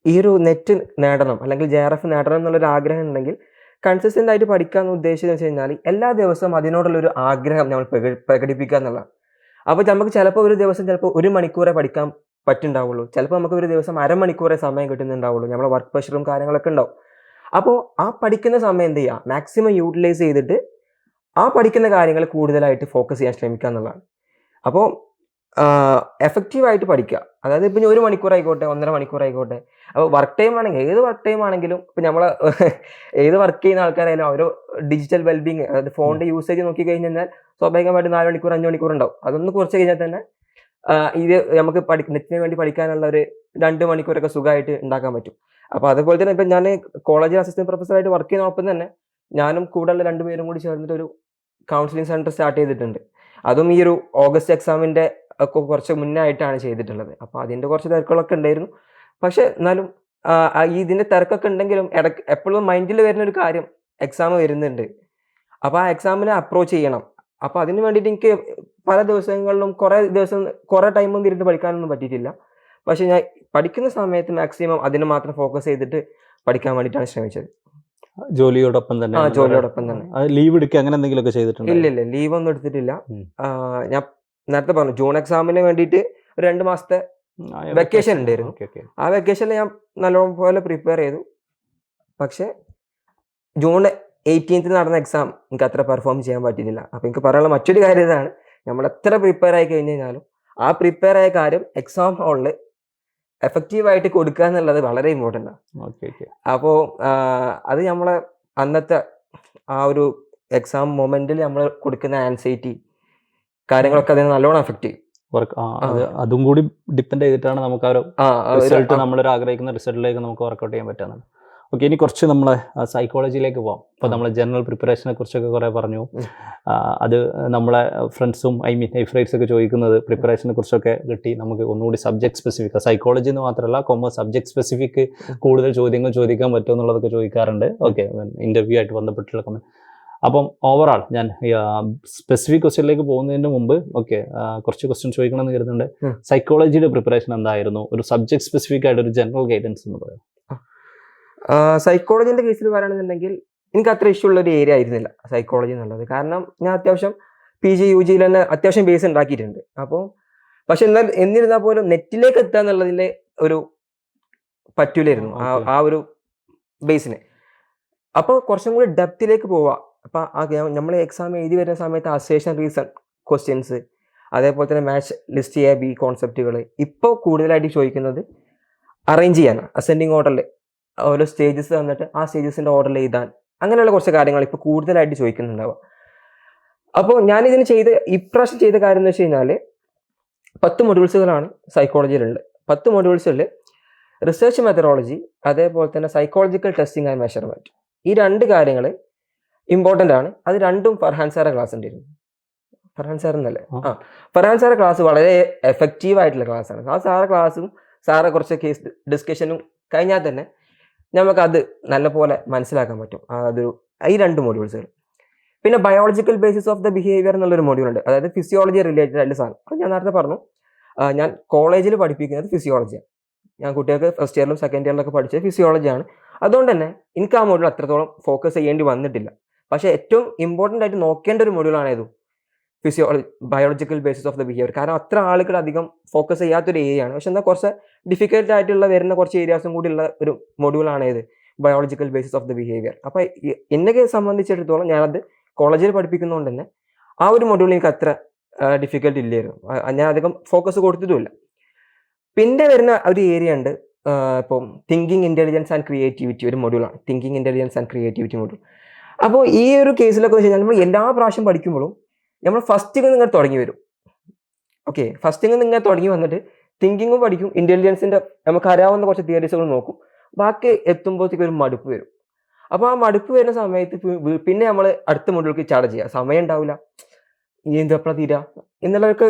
ഈ ഒരു നെറ്റ് നേടണം അല്ലെങ്കിൽ JRF നേടണം എന്നുള്ളൊരു ആഗ്രഹം ഉണ്ടെങ്കിൽ കൺസിസ്റ്റൻ്റ് ആയിട്ട് പഠിക്കുക എന്ന് ഉദ്ദേശിച്ചതെന്ന് വെച്ച് കഴിഞ്ഞാൽ എല്ലാ ദിവസവും അതിനോടുള്ളൊരു ആഗ്രഹം നമ്മൾ പ്രകടിപ്പിക്കുക എന്നുള്ളതാണ്. അപ്പോൾ നമുക്ക് ചിലപ്പോൾ ഒരു ദിവസം ചിലപ്പോൾ 1 മണിക്കൂറേ പഠിക്കാൻ പറ്റുന്നുണ്ടാവുള്ളൂ, ചിലപ്പോൾ നമുക്ക് ഒരു ദിവസം അരമണിക്കൂറേ സമയം കിട്ടുന്നുണ്ടാവുള്ളൂ, നമ്മളെ വർക്ക് പ്രഷറും കാര്യങ്ങളൊക്കെ ഉണ്ടാവും. അപ്പോൾ ആ പഠിക്കുന്ന സമയം എന്ത് ചെയ്യുക, മാക്സിമം യൂട്ടിലൈസ് ചെയ്തിട്ട് ആ പഠിക്കുന്ന കാര്യങ്ങൾ കൂടുതലായിട്ട് ഫോക്കസ് ചെയ്യാൻ ശ്രമിക്കുക എന്നുള്ളതാണ്. അപ്പോൾ എഫക്റ്റീവായിട്ട് പഠിക്കുക. അതായത് ഇപ്പം 1 മണിക്കൂർ ആയിക്കോട്ടെ, 1.5 മണിക്കൂർ ആയിക്കോട്ടെ. അപ്പോൾ വർക്ക് ടൈം ആണെങ്കിൽ ഏത് വർക്ക് ടൈം ആണെങ്കിലും ഇപ്പം നമ്മൾ ഏത് വർക്ക് ചെയ്യുന്ന ആൾക്കാരായാലും ഓരോ ഡിജിറ്റൽ വെൽബീങ്, അതായത് ഫോണിൻ്റെ യൂസേജ് നോക്കി കഴിഞ്ഞാൽ സ്വാഭാവികമായിട്ട് 4 മണിക്കൂർ 5 മണിക്കൂർ ഉണ്ടാവും. അതൊന്ന് കുറച്ച് കഴിഞ്ഞാൽ തന്നെ ഇത് നമുക്ക് നെറ്റിന് വേണ്ടി പഠിക്കാനുള്ള ഒരു 2 മണിക്കൂറൊക്കെ സുഖമായിട്ട് ഉണ്ടാക്കാൻ പറ്റും. അപ്പോൾ അതുപോലെ തന്നെ ഇപ്പം ഞാൻ കോളേജിൽ അസിസ്റ്റന്റ് പ്രൊഫസറായിട്ട് വർക്ക് ചെയ്യുന്നതിനൊപ്പം തന്നെ ഞാനും കൂടെയുള്ള 2 പേരും കൂടി ചേർന്നിട്ട് ഒരു കൗൺസിലിംഗ് സെൻറ്റർ സ്റ്റാർട്ട് ചെയ്തിട്ടുണ്ട്. അതും ഈ ഒരു ഓഗസ്റ്റ് എക്സാമിൻ്റെ ഒക്കെ കുറച്ച് മുന്നേ ആയിട്ടാണ് ചെയ്തിട്ടുള്ളത്. അപ്പോൾ അതിൻ്റെ കുറച്ച് തിരക്കുകളൊക്കെ ഉണ്ടായിരുന്നു. പക്ഷെ എന്നാലും ഇതിൻ്റെ തിരക്കൊക്കെ ഉണ്ടെങ്കിലും എപ്പോഴും മൈൻഡിൽ വരുന്ന ഒരു കാര്യം എക്സാം വരുന്നുണ്ട്. അപ്പോൾ ആ എക്സാമിനെ അപ്രോച്ച് ചെയ്യണം. അപ്പോൾ അതിന് വേണ്ടിയിട്ട് എനിക്ക് പല ദിവസങ്ങളിലും കുറേ ടൈമൊന്നും ഇരുന്ന് പഠിക്കാനൊന്നും പറ്റിയിട്ടില്ല. പക്ഷെ ഞാൻ പഠിക്കുന്ന സമയത്ത് മാക്സിമം അതിന് മാത്രം ഫോക്കസ് ചെയ്തിട്ട് പഠിക്കാൻ വേണ്ടിയിട്ടാണ് ശ്രമിച്ചത്. ജോലിയോടൊപ്പം തന്നെ ലീവ് എടുക്കുക അങ്ങനെ എന്തെങ്കിലുമൊക്കെ ചെയ്തിട്ടുണ്ട്? ഇല്ല, ലീവ് ഒന്നും എടുത്തിട്ടില്ല. ഞാൻ നേരത്തെ പറഞ്ഞു ജൂൺ എക്സാമിന് വേണ്ടിയിട്ട് ഒരു 2 മാസത്തെ വെക്കേഷൻ ഉണ്ടായിരുന്നു. ആ വെക്കേഷനിൽ ഞാൻ നല്ലപോലെ പ്രിപ്പയർ ചെയ്തു. പക്ഷെ ജൂൺ 18 നടന്ന എക്സാം എനിക്ക് അത്ര പെർഫോം ചെയ്യാൻ പറ്റിയിട്ടില്ല. അപ്പോൾ എനിക്ക് പറയാനുള്ള മറ്റൊരു കാര്യം ഇതാണ്, നമ്മൾ എത്ര പ്രിപ്പയർ ആയി കഴിഞ്ഞ് കഴിഞ്ഞാലും ആ പ്രിപ്പയർ ആയ കാര്യം എക്സാം ഹാളിൽ എഫക്റ്റീവായിട്ട് കൊടുക്കുക എന്നുള്ളത് വളരെ ഇമ്പോർട്ടൻ്റ് ആണ്. അപ്പോൾ അത് നമ്മളെ അന്നത്തെ ആ ഒരു എക്സാം മൊമെന്റിൽ നമ്മൾ കൊടുക്കുന്ന ആൻസൈറ്റി കാര്യങ്ങളൊക്കെ അതിനെ നല്ലോണം എഫക്റ്റ് ചെയ്യും. അതും കൂടി ഡിപ്പെൻഡ് ചെയ്തിട്ടാണ് നമുക്ക് ആ റിസൾട്ട് നമ്മളൊരു ആഗ്രഹിക്കുന്ന റിസൾട്ടിലേക്ക് നമുക്ക് വർക്കൗട്ട് ചെയ്യാൻ പറ്റുന്നത്. ഓക്കെ, ഇനി കുറച്ച് നമ്മൾ സൈക്കോളജിയിലേക്ക് പോകാം. ഇപ്പോൾ നമ്മൾ ജനറൽ പ്രിപ്പറേഷനെ കുറിച്ചൊക്കെ കുറേ പറഞ്ഞു. അത് നമ്മളെ ഫ്രണ്ട്സും ഫ്രണ്ട്സ് ഒക്കെ ചോദിക്കുന്നത് പ്രിപ്പറേഷനെ കുറിച്ചൊക്കെ കിട്ടി. നമുക്ക് ഒന്നുകൂടി സബ്ജക്ട് സ്പെസിഫിക്, സൈക്കോളജി എന്ന് മാത്രമല്ല കൊമേഴ്സ് സബ്ജക്ട് സ്പെസിഫിക് കൂടുതൽ ചോദ്യങ്ങൾ ചോദിക്കാൻ പറ്റുമോ എന്നുള്ളതൊക്കെ ചോദിക്കാറുണ്ട്. ഓക്കെ, ഇൻ്റർവ്യൂ ആയിട്ട് ബന്ധപ്പെട്ടുള്ള കമൻറ്റ്. അപ്പം ഓവറാൾ ഞാൻ സ്പെസിഫിക് ക്വസ്റ്റ്യനിലേക്ക് പോകുന്നതിന് മുമ്പ് കുറച്ച് ക്വസ്റ്റ്യൻ ചോദിക്കണമെന്ന് കരുതുന്നുണ്ട്. സൈക്കോളജിയുടെ പ്രിപ്പറേഷൻ എന്തായിരുന്നു? ഒരു സബ്ജക്ട് സ്പെസിഫിക് ആയിട്ട് ഒരു ജനറൽ ഗൈഡൻസ് എന്ന് പറയാം. സൈക്കോളജിൻ്റെ കേസിൽ പറയുകയാണെന്നുണ്ടെങ്കിൽ എനിക്ക് അത്ര ഇഷ്യൂ ഉള്ള ഒരു ഏരിയ ആയിരുന്നില്ല സൈക്കോളജി എന്നുള്ളത്. കാരണം ഞാൻ അത്യാവശ്യം PG UG തന്നെ അത്യാവശ്യം ബേസ് ഉണ്ടാക്കിയിട്ടുണ്ട്. അപ്പോൾ പക്ഷെ എന്നിരുന്നാൽ പോലും നെറ്റിലേക്ക് എത്തുക എന്നുള്ളതിൽ ഒരു പറ്റൂലായിരുന്നു ആ ഒരു ബേസിന്. അപ്പോൾ കുറച്ചും കൂടി ഡെപ്തിലേക്ക് പോവുക. അപ്പം നമ്മൾ എക്സാം എഴുതി വരുന്ന സമയത്ത് അസേഷൻ റീസൺ ക്വസ്റ്റ്യൻസ്, അതേപോലെ തന്നെ മാച്ച് ലിസ്റ്റ് A B കോൺസെപ്റ്റുകൾ ഇപ്പോൾ കൂടുതലായിട്ട് ചോദിക്കുന്നത് അറേഞ്ച് ചെയ്യാനാണ്. അസെൻഡിങ് ഓർഡറിൽ ഓരോ സ്റ്റേജസ് തന്നിട്ട് ആ സ്റ്റേജസിൻ്റെ ഓർഡറിൽ എഴുതാൻ, അങ്ങനെയുള്ള കുറച്ച് കാര്യങ്ങൾ ഇപ്പോൾ കൂടുതലായിട്ട് ചോദിക്കുന്നുണ്ടാവുക. അപ്പോൾ ഞാനിതിന് ഇപ്രാവശ്യം ചെയ്ത കാര്യം എന്ന് വെച്ച് കഴിഞ്ഞാൽ 10 മൊഡ്യൂൾസുകളാണ് സൈക്കോളജിയിലുള്ളത്. 10 മൊഡ്യൂൾസിൽ റിസർച്ച് മെത്തഡോളജി, അതേപോലെ തന്നെ സൈക്കോളജിക്കൽ ടെസ്റ്റിംഗ് ആൻഡ് മെഷർമെൻറ്റ്, ഈ 2 കാര്യങ്ങൾ ഇമ്പോർട്ടൻ്റ് ആണ്. അത് രണ്ടും ഫർഹാൻ സാറെ ക്ലാസ് ഉണ്ടായിരുന്നു. ഫർഹാൻ സാർ എന്നല്ലേ? ഫർഹാൻ സാറെ ക്ലാസ് വളരെ എഫക്റ്റീവ് ആയിട്ടുള്ള ക്ലാസ്സാണ്. ആ സാറെ ക്ലാസ്സും സാറെ കുറച്ച് കേസ് ഡിസ്കഷനും കഴിഞ്ഞാൽ തന്നെ നമുക്കത് നല്ലപോലെ മനസ്സിലാക്കാൻ പറ്റും. ഈ 2 മൊഡ്യൂൾസുകൾ. പിന്നെ biological basis of the behaviour എന്നുള്ളൊരു മൊഡ്യൂൾ ഉണ്ട്. അതായത് ഫിസിയോളജി റിലേറ്റഡ് ആയിട്ടുള്ള സാധനം. അത് ഞാൻ നേരത്തെ പറഞ്ഞു, ഞാൻ കോളേജിൽ പഠിപ്പിക്കുന്നത് ഫിസിയോളജിയാണ്. ഞാൻ കുട്ടികൾക്ക് ഫസ്റ്റ് ഇയറിലും സെക്കൻഡ് ഇയറിലൊക്കെ പഠിച്ചത് ഫിസിയോളജിയാണ്. അതുകൊണ്ട് തന്നെ എനിക്ക് ആ മൊഡ്യൂൾ അത്രത്തോളം ഫോക്കസ് ചെയ്യേണ്ടി വന്നിട്ടില്ല. പക്ഷേ ഏറ്റവും ഇമ്പോർട്ടൻ്റ് ആയിട്ട് നോക്കേണ്ട ഒരു മൊഡ്യൂളാണ് ഏതു biological basis of the behaviour. കാരണം അത്ര ആളുകൾ അധികം ഫോക്കസ് ചെയ്യാത്തൊരു ഏരിയയാണ്. പക്ഷെ എന്നാൽ കുറച്ച് ഡിഫിക്കൽട്ട് ആയിട്ടുള്ള വരുന്ന കുറച്ച് ഏരിയാസും കൂടി ഉള്ള ഒരു മൊഡ്യൂളാണ് ഏത് biological basis of the behaviour. അപ്പോൾ എന്നെ സംബന്ധിച്ചിടത്തോളം ഞാനത് കോളേജിൽ പഠിപ്പിക്കുന്നതുകൊണ്ട് തന്നെ ആ ഒരു മൊഡ്യൂൾ എനിക്ക് അത്ര ഡിഫിക്കൽട്ട് ഇല്ലായിരുന്നു. ഞാൻ അധികം ഫോക്കസ് കൊടുത്തിട്ടുമില്ല. പിന്നെ വരുന്ന ഒരു ഏരിയ ഉണ്ട്, ഇപ്പം തിങ്കിങ് ഇൻ്റലിജൻസ് ആൻഡ് ക്രിയേറ്റിവിറ്റി ഒരു മൊഡ്യൂളാണ്. Thinking intelligence and creativity module. അപ്പോൾ ഈ ഒരു കേസിലൊക്കെ വെച്ച് കഴിഞ്ഞാൽ നമ്മൾ എല്ലാ പ്രാവശ്യം പഠിക്കുമ്പോഴും നമ്മൾ ഫസ്റ്റിങ് നിങ്ങൾ തുടങ്ങി വരും. ഓക്കെ, ഫസ്റ്റിങ് നിങ്ങൾ തുടങ്ങി വന്നിട്ട് തിങ്കിങ്ങും പഠിക്കും, ഇൻ്റലിജൻസിൻ്റെ നമുക്ക് അറിയാവുന്ന കുറച്ച് തിയറീസുകൾ നോക്കും. ബാക്കി എത്തുമ്പോഴത്തേക്ക് ഒരു മടുപ്പ് വരും. അപ്പോൾ ആ മടുപ്പ് വരുന്ന സമയത്ത് പിന്നെ നമ്മൾ അടുത്ത മൊഡ്യൂൾക്ക് ചാട ചെയ്യുക. സമയം ഉണ്ടാവില്ല, ഇനി എന്തെപ്പോഴാണ് തീരുക എന്നുള്ളതൊക്കെ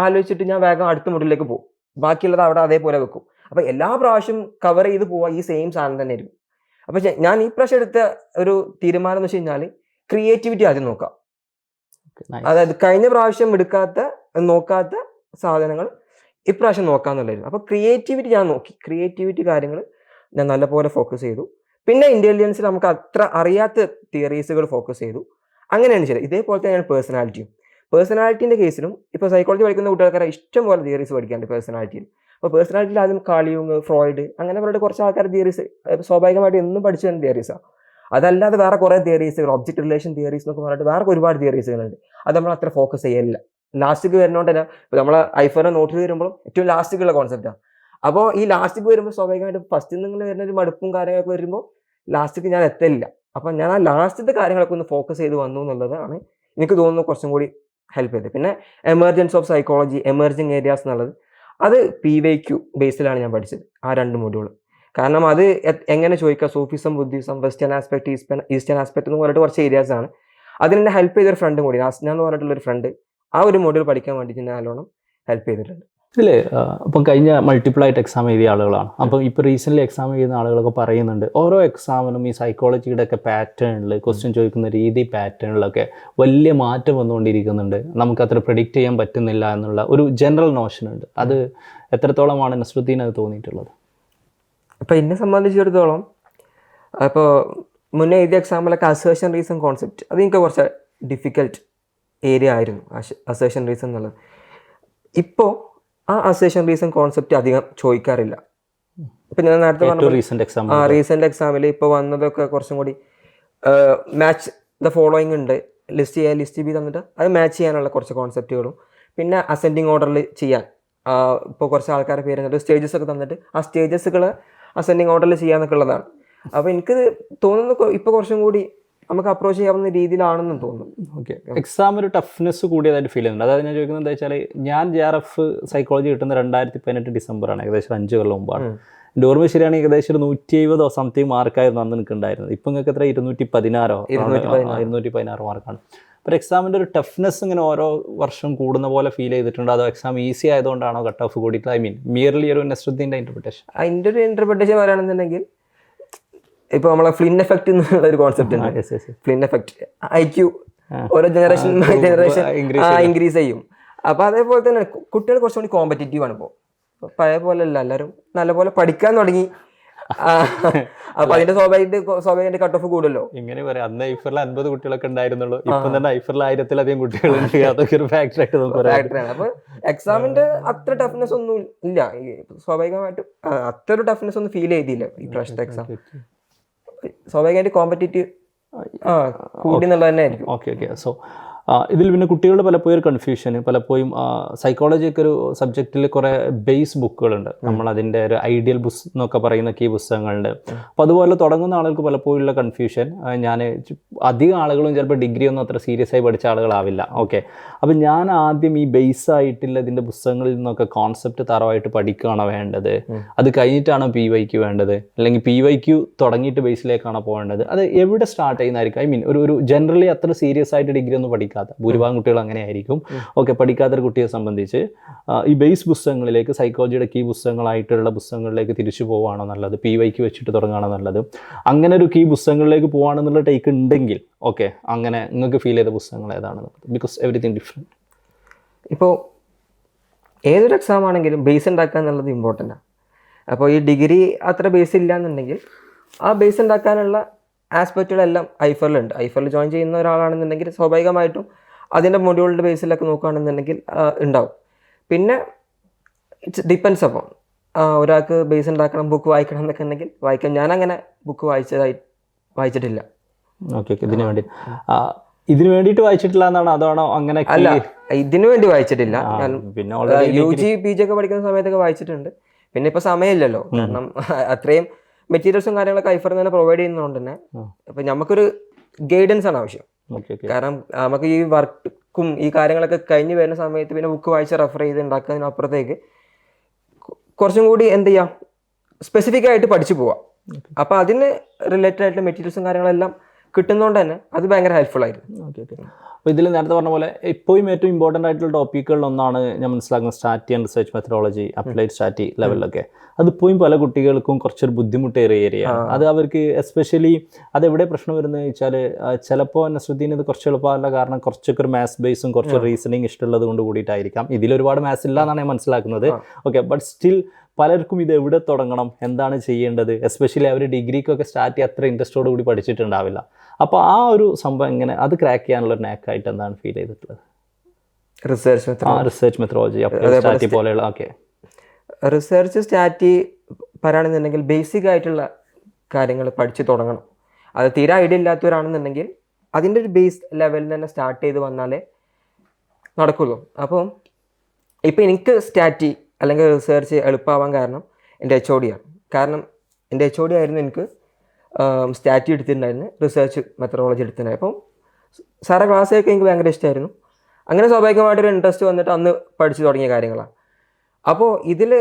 ആലോചിച്ചിട്ട് ഞാൻ വേഗം അടുത്ത മൊഡ്യൂളിലേക്ക് പോകും. ബാക്കിയുള്ളത് അവിടെ അതേപോലെ വെക്കും. അപ്പോൾ എല്ലാ പ്രാവശ്യം കവർ ചെയ്ത് പോവുക ഈ സെയിം സാധനം തന്നെ ആയിരിക്കും. അപ്പോൾ ഞാൻ ഈ പ്രാവശ്യം എടുത്ത ഒരു തീരുമാനം എന്ന് വെച്ച് കഴിഞ്ഞാൽ ക്രിയേറ്റിവിറ്റി ആദ്യം നോക്കാം. അതായത് കഴിഞ്ഞ പ്രാവശ്യം നോക്കാത്ത സാധനങ്ങൾ ഇപ്രാവശ്യം നോക്കാന്നുള്ളായിരുന്നു. അപ്പോൾ ക്രിയേറ്റിവിറ്റി ഞാൻ നോക്കി. ക്രിയേറ്റിവിറ്റി കാര്യങ്ങൾ ഞാൻ നല്ലപോലെ ഫോക്കസ് ചെയ്തു. പിന്നെ ഇൻ്റലിജൻസിൽ നമുക്ക് അത്ര അറിയാത്ത തിയറീസുകൾ ഫോക്കസ് ചെയ്തു. അങ്ങനെയാണ് ചെയ്തത്. ഇതേപോലെ തന്നെയാണ് പേഴ്സണാലിറ്റീൻ്റെ കേസിലും ഇപ്പോൾ സൈക്കോളജി പഠിക്കുന്ന കുട്ടികൾക്കാരെ ഇഷ്ടം പോലെ തിയറീസ് പഠിക്കാറുണ്ട് പേഴ്സണാലിറ്റിയിൽ. അപ്പോൾ പേഴ്സണാലിറ്റിയിൽ ആദ്യം കാൾ യുങ്, ഫ്രോയിഡ് അങ്ങനെ പറഞ്ഞിട്ട് കുറച്ച് ആൾക്കാർ തിയറീസ് സ്വാഭാവികമായിട്ട് എന്നും പഠിച്ചു വരുന്ന തിയറീസാണ്. അതല്ലാതെ വേറെ കുറേ തിയറീസുകൾ, ഒബ്ജക്റ്റ് റിലേഷൻ തിയറീസ് എന്നൊക്കെ പറഞ്ഞിട്ട് വേറെ ഒരുപാട് തിയറീസുകളുണ്ട്. അത് നമ്മൾ അത്ര ഫോക്കസ് ചെയ്യലില്ല. ലാസ്റ്റിക്ക് വരുന്നതുകൊണ്ട് തന്നെ ഇപ്പോൾ നമ്മൾ ഐഫോനെ നോട്ടിൽ വരുമ്പോഴും ഏറ്റവും ലാസ്റ്റിക്കുള്ള കോൺസെപ്റ്റാണ്. അപ്പോൾ ഈ ലാസ്റ്റിക്ക് വരുമ്പോൾ സ്വാഭാവികമായിട്ട് ഫസ്റ്റിൽ നിങ്ങൾ വരുന്ന ഒരു മടുപ്പും കാര്യങ്ങളൊക്കെ വരുമ്പോൾ ലാസ്റ്റിക്ക് ഞാൻ എത്തില്ല. അപ്പം ഞാൻ ആ ലാസ്റ്റത്തെ കാര്യങ്ങളൊക്കെ ഒന്ന് ഫോക്കസ് ചെയ്ത് വന്നു എന്നുള്ളതാണ് എനിക്ക് തോന്നുന്നു കുറച്ചും കൂടി ഹെൽപ്പ് ചെയ്തത്. പിന്നെ emergence of psychology, emerging areas എന്നുള്ളത് അത് PYQ ബേസിലാണ് ഞാൻ പഠിച്ചത് ആ 2 മൊഡ്യൂൾ. കാരണം അത് എങ്ങനെ ചോദിക്കുക, Sufism, Buddhism, western aspect, eastern aspect എന്ന് പറഞ്ഞിട്ട് കുറച്ച് ഏരിയാസ് ആണ്. അതിനെന്നെ ഹെൽപ്പ് ചെയ്തൊരു ഫ്രണ്ടും കൂടി, ആസ്ന എന്ന് പറഞ്ഞിട്ടുള്ളൊരു ഫ്രണ്ട് ആ ഒരു മൊഡ്യൂൾ പഠിക്കാൻ വേണ്ടിയിട്ട് നല്ലോണം ഹെൽപ്പ് ചെയ്തിട്ടുണ്ട്. ഇല്ലേ, അപ്പം കഴിഞ്ഞ മൾട്ടിപ്പിൾ ആയിട്ട് എക്സാം എഴുതിയ ആളുകളാണ്. അപ്പം ഇപ്പോൾ റീസെൻ്റ്ലി എക്സാം എഴുതുന്ന ആളുകളൊക്കെ പറയുന്നുണ്ട് ഓരോ എക്സാമിനും ഈ സൈക്കോളജിയുടെ ഒക്കെ പാറ്റേണിൽ, ക്വസ്റ്റ്യൻ ചോദിക്കുന്ന രീതി പാറ്റേണിലൊക്കെ വലിയ മാറ്റം വന്നുകൊണ്ടിരിക്കുന്നുണ്ട്. നമുക്കത്ര പ്രെഡിക്റ്റ് ചെയ്യാൻ പറ്റുന്നില്ല എന്നുള്ള ഒരു ജനറൽ നോഷൻ ഉണ്ട്. അത് എത്രത്തോളമാണ് നസ്രുദ്ദീൻ അത് തോന്നിയിട്ടുള്ളത്? അപ്പോൾ എന്നെ സംബന്ധിച്ചിടത്തോളം അപ്പോൾ മുന്നേ എഴുതിയ എക്സാമ്പിളൊക്കെ അസേഷൻ റീസൺ കോൺസെപ്റ്റ് അത് എനിക്ക് കുറച്ച് ഡിഫിക്കൽട്ട് ഏരിയ ആയിരുന്നു, അസേഷൻ റീസൺ എന്നുള്ളത്. ഇപ്പോൾ ആ അസേഷൻ റീസൺ കോൺസെപ്റ്റ് അധികം ചോദിക്കാറില്ല. ഇപ്പം ഞാൻ നേരത്തെ പറഞ്ഞു റീസെൻ്റ് എക്സാമിൽ ഇപ്പോൾ വന്നതൊക്കെ കുറച്ചും കൂടി മാച്ച് ദ ഫോളോയിങ് ഉണ്ട്, ലിസ്റ്റ് A ലിസ്റ്റ് B തന്നിട്ട് അത് മാച്ച് ചെയ്യാനുള്ള കുറച്ച് കോൺസെപ്റ്റുകളും, പിന്നെ അസെൻഡിങ് ഓർഡറിൽ ചെയ്യാൻ ഇപ്പോൾ കുറച്ച് ആൾക്കാരുടെ പേര് തന്നിട്ട് സ്റ്റേജസ് ഒക്കെ തന്നിട്ട് ആ സ്റ്റേജസുകൾ അസെൻഡിങ് ഓർഡറിൽ ചെയ്യാന്നൊക്കെ ഉള്ളതാണ്. അപ്പോൾ എനിക്ക് തോന്നുന്നു ഇപ്പോൾ കുറച്ചും കൂടി നമുക്ക് അപ്രോച്ച് ചെയ്യാവുന്ന രീതിയിലാണെന്നും തോന്നുന്നു. ഓക്കെ, എക്സാം ഒരു ടഫ്നെസ് കൂടിയതായിട്ട് ഫീൽ ചെയ്യുന്നുണ്ട്. അതായത് ഞാൻ ചോദിക്കുന്നത് എന്താ വെച്ചാൽ, ഞാൻ JRF സൈക്കോളജി കിട്ടുന്ന 2018 ഡിസംബറാണ്, ഏകദേശം 5 കൊല്ലം മുമ്പാണ്. എൻ്റെ ഓർമ്മ ശരിയാണെങ്കിൽ ഏകദേശം ഒരു 170 സംതിങ് മാർക്കായിരുന്നു അന്ന് എനിക്ക് ഉണ്ടായിരുന്നത്. ഇപ്പം നിങ്ങൾക്ക് എത്ര 216 മാർക്കാണ്. അപ്പോൾ എക്സാമിൻ്റെ ഒരു ടഫ്നെസ് ഇങ്ങനെ ഓരോ വർഷം കൂടുന്ന പോലെ ഫീൽ ചെയ്തിട്ടുണ്ട്. അതോ എക്സാം ഈസി ആയതുകൊണ്ടാണോ കട്ട് ഓഫ് കൂടിയിട്ട്? ഐ മീൻ മിയർലി ഒരു നസ്രുദ്ദീൻ്റെ ഇൻ്റർപ്രിട്ടേഷൻ. അതിൻ്റെ ഒരു ഇൻ്റർപ്രിട്ടേഷൻ പറയുകയാണെന്നുണ്ടെങ്കിൽ ഇപ്പോൾ നമ്മളെ ഫ്ലിൻ എഫക്റ്റ് എന്നുള്ള ഒരു കോൺസെപ്റ്റ് ഉണ്ട്. ഫ്ലിൻ എഫക്റ്റ്, IQ ഓരോ ജനറേഷൻ ഇൻക്രീസ് ചെയ്യും. അപ്പോൾ അതേപോലെ തന്നെ കുട്ടികൾ കുറച്ചുകൂടി കോമ്പറ്റീറ്റീവ് ആണ്. ഇപ്പോൾ പഴയ പോലെ അല്ല, എല്ലാവരും നല്ലപോലെ പഠിക്കാൻ തുടങ്ങി. അപ്പൊ അതിന്റെ സ്വാഭാവികമായിട്ട് കട്ട് ഓഫ് കൂടുമല്ലോ. ഇങ്ങനെ പറയാം, അന്ന് ഐഫറിൽ 50 കുട്ടികളൊക്കെ ഉണ്ടായിരുന്നുള്ളൂ, ഇപ്പം തന്നെ ഐഫറിൽ 1000-ലധികം കുട്ടികളുണ്ട്. അതൊക്കെ ഒരു ഫാക്ടർ ആയിട്ട് നമുക്ക് പറയാം. അപ്പൊ എക്സാമിന്റെ അത്ര ടഫ്നെസ് ഒന്നും ഇല്ല, സ്വാഭാവികമായിട്ടും അത്ര ഒരു ടഫ്നെസ് ഒന്നും ഫീൽ ചെയ്തില്ല ഈ പ്രാവശ്യത്തെ എക്സാം. സ്വാഭാവികമായിട്ട് കോമ്പറ്റേറ്റീവ് കൂടി എന്നുള്ളത് തന്നെ ആയിരിക്കും. Okay okay. സോ ഇതിൽ പിന്നെ കുട്ടികളുടെ പലപ്പോഴും ഒരു കൺഫ്യൂഷൻ, പലപ്പോഴും സൈക്കോളജി ഒക്കെ ഒരു സബ്ജക്റ്റിൽ കുറേ ബേസ് ബുക്കുകളുണ്ട്, നമ്മൾ അതിൻ്റെ ഒരു ഐഡിയൽ ബുക്സ് എന്നൊക്കെ പറയുന്ന കീ പുസ്തകങ്ങളുണ്ട്. അപ്പോൾ അതുപോലെ തുടങ്ങുന്ന ആളുകൾക്ക് പലപ്പോഴും ഉള്ള കൺഫ്യൂഷൻ, ഞാൻ അധികം ആളുകളും ചിലപ്പോൾ ഡിഗ്രി ഒന്നും അത്ര സീരിയസ് ആയി പഠിച്ച ആളുകളാവില്ല. ഓക്കെ, അപ്പം ഞാൻ ആദ്യം ഈ ബേസ് ആയിട്ടുള്ള ഇതിൻ്റെ പുസ്തകങ്ങളിൽ നിന്നൊക്കെ കോൺസെപ്റ്റ് തറവായിട്ട് പഠിക്കുകയാണോ വേണ്ടത്, അത് കഴിഞ്ഞിട്ടാണോ PYQ വേണ്ടത്, അല്ലെങ്കിൽ PYQ തുടങ്ങിയിട്ട് ബേസിലേക്കാണോ പോകേണ്ടത്, അത് എവിടെ സ്റ്റാർട്ട് ചെയ്യുന്നതായിരിക്കും? ഐ മീൻ ഒരു ജനറലി അത്ര സീരിയസ് ആയിട്ട് ഡിഗ്രി ഒന്നും പഠിക്കാത്ത ഭൂരിഭാഗം കുട്ടികൾ അങ്ങനെ ആയിരിക്കും. ഓക്കെ, പഠിക്കാത്തൊരു കുട്ടിയെ സംബന്ധിച്ച് ഈ ബേസ് പുസ്തകങ്ങളിലേക്ക്, സൈക്കോളജിയുടെ കീ പുസ്തകങ്ങളായിട്ടുള്ള പുസ്തകങ്ങളിലേക്ക് തിരിച്ചു പോവുകയാണോ നല്ലത്, PYQ വെച്ചിട്ട് തുടങ്ങുകയാണോ നല്ലത്? അങ്ങനെ ഒരു കീ പുസ്തകങ്ങളിലേക്ക് പോവുകയാണെന്നുള്ള ടേക്ക് ഉണ്ടെങ്കിൽ ഓക്കെ, അങ്ങനെ നിങ്ങൾക്ക് ഫീൽ ചെയ്ത പുസ്തകങ്ങൾ ഏതാണ്? Because everything different. ഇപ്പോൾ ഏതൊരു എക്സാം ആണെങ്കിലും ബേസ് ഉണ്ടാക്കുക എന്നുള്ളത് ഇമ്പോർട്ടൻ്റ് ആണ്. അപ്പോൾ ഈ ഡിഗ്രി അത്ര ബേസ് ഇല്ല എന്നുണ്ടെങ്കിൽ ആ ബേസ് ഉണ്ടാക്കാനുള്ള ആസ്പെക്റ്റുകളെല്ലാം ഐഫറിലുണ്ട്. ഐഫറിൽ ജോയിൻ ചെയ്യുന്ന ഒരാളാണെന്നുണ്ടെങ്കിൽ സ്വാഭാവികമായിട്ടും അതിൻ്റെ മൊഡ്യൂളിൻ്റെ ബേസിലൊക്കെ നോക്കുകയാണെന്നുണ്ടെങ്കിൽ ഉണ്ടാവും. പിന്നെ ഇറ്റ്സ് ഡിപ്പെൻസ് അപ്പോൾ ഒരാൾക്ക് ബേസ് ഉണ്ടാക്കണം, ബുക്ക് വായിക്കണം എന്നൊക്കെ ഉണ്ടെങ്കിൽ വായിക്കാം. ഞാനങ്ങനെ ബുക്ക് വായിച്ചിട്ടില്ല. Okay okay. ഇതിനു വേണ്ടിയിട്ട് വായിച്ചിട്ടില്ല എന്നാണ്, അതാണോ? അങ്ങനെ അല്ല, ഇതിനു വേണ്ടി വായിച്ചിട്ടില്ല. ഞാൻ പിന്നെ UG PG ഒക്കെ പഠിക്കുന്ന സമയത്തൊക്കെ വായിച്ചിട്ടുണ്ട്. പിന്നെ ഇപ്പൊ സമയമില്ലല്ലോ, കാരണം അത്രയും മെറ്റീരിയൽസും കാര്യങ്ങളൊക്കെ ഐഫറിൽ തന്നെ പ്രൊവൈഡ് ചെയ്യുന്നതുകൊണ്ട് തന്നെ അപ്പൊ നമുക്കൊരു ഗൈഡൻസ് ആണ് ആവശ്യം. കാരണം നമുക്ക് ഈ വർക്കും ഈ കാര്യങ്ങളൊക്കെ കഴിഞ്ഞ് വരുന്ന സമയത്ത് പിന്നെ ബുക്ക് വായിച്ച് റെഫർ ചെയ്ത് ഉണ്ടാക്കുന്നതിനപ്പുറത്തേക്ക് കുറച്ചും കൂടി എന്ത് ചെയ്യാം, സ്പെസിഫിക് ആയിട്ട് പഠിച്ചു പോവാം. അപ്പൊ അതിന് റിലേറ്റഡ് ആയിട്ടുള്ള മെറ്റീരിയൽസും കാര്യങ്ങളെല്ലാം കിട്ടുന്നതുകൊണ്ട് തന്നെ അത് ഭയങ്കര ഹെൽപ്ഫുൾ ആയിരുന്നു. Okay okay. അപ്പോൾ ഇതിൽ നേരത്തെ പറഞ്ഞ പോലെ ഇപ്പോഴും ഏറ്റവും ഇമ്പോർട്ടൻ്റ് ആയിട്ടുള്ള ടോപ്പിക്കുകളിലൊന്നാണ് ഞാൻ മനസ്സിലാക്കുന്നത് strategy and research methodology, applied strategy ലെവലിലൊക്കെ. അതിപ്പോഴും പല കുട്ടികൾക്കും കുറച്ചൊരു ബുദ്ധിമുട്ടേറിയ ഏരിയയാണ്. അത് അവർക്ക് എസ്പെഷ്യലി അതെവിടെ പ്രശ്നം വരുന്നത് വെച്ചാൽ ചിലപ്പോൾ നസ്രുദ്ദീൻ ഇത് കുറച്ച് എളുപ്പമല്ല, കാരണം കുറച്ചൊക്കെ ഒരു മാത്സ് ബേസും കുറച്ച് റീസണിങ് ഇഷ്ടമുള്ളത് കൊണ്ട് കൂടിയിട്ടായിരിക്കാം. ഇതിലൊരുപാട് മാത്സ് ഇല്ല എന്നാണ് ഞാൻ മനസ്സിലാക്കുന്നത്. ഓക്കെ, ബട്ട് സ്റ്റിൽ പലർക്കും ഇത് എവിടെ തുടങ്ങണം, എന്താണ് ചെയ്യേണ്ടത്, എസ്പെഷ്യലി അവർ ഡിഗ്രിക്കൊക്കെ സ്റ്റാർട്ട് ചെയ്യാൻ അത്ര ഇൻട്രസ്റ്റോട് കൂടി പഠിച്ചിട്ടുണ്ടാവില്ല. അപ്പോൾ ആ ഒരു സംഭവം എങ്ങനെ അത് ക്രാക്ക് ചെയ്യാനുള്ള ഒരു നാക്കായിട്ട് എന്താണ് ഫീൽ ചെയ്തിട്ടുള്ളത്? റിസർച്ച് മെത്തഡോളജി, സ്ട്രാറ്റജി പോലെയുള്ള. ഓക്കെ, റിസർച്ച് സ്ട്രാറ്റജി പറയുകയാണെന്നുണ്ടെങ്കിൽ ബേസിക് ആയിട്ടുള്ള കാര്യങ്ങൾ പഠിച്ച് തുടങ്ങണം. അത് തീരെ ഐഡിയ ഇല്ലാത്തവരാണെന്നുണ്ടെങ്കിൽ അതിൻ്റെ ഒരു ബേസ് ലെവലിൽ തന്നെ സ്റ്റാർട്ട് ചെയ്ത് വന്നാലേ നടക്കുള്ളൂ. അപ്പം ഇപ്പം എനിക്ക് സ്ട്രാറ്റജി അല്ലെങ്കിൽ റിസർച്ച് എളുപ്പമാവാൻ കാരണം എൻ്റെ HOD ആണ്. കാരണം എൻ്റെ HOD ആയിരുന്നു എനിക്ക് സ്ട്രാറ്റജി എടുത്തിട്ടുണ്ടായിരുന്നു, റിസർച്ച് മെത്തഡോളജി എടുത്തിട്ടുണ്ടായിരുന്നു. അപ്പം സാറെ ക്ലാസ്സൊക്കെ എനിക്ക് ഭയങ്കര ഇഷ്ടമായിരുന്നു. അങ്ങനെ സ്വാഭാവികമായിട്ടൊരു ഇൻട്രസ്റ്റ് വന്നിട്ട് അന്ന് പഠിച്ചു തുടങ്ങിയ കാര്യങ്ങളാണ്. അപ്പോൾ ഇതിൽ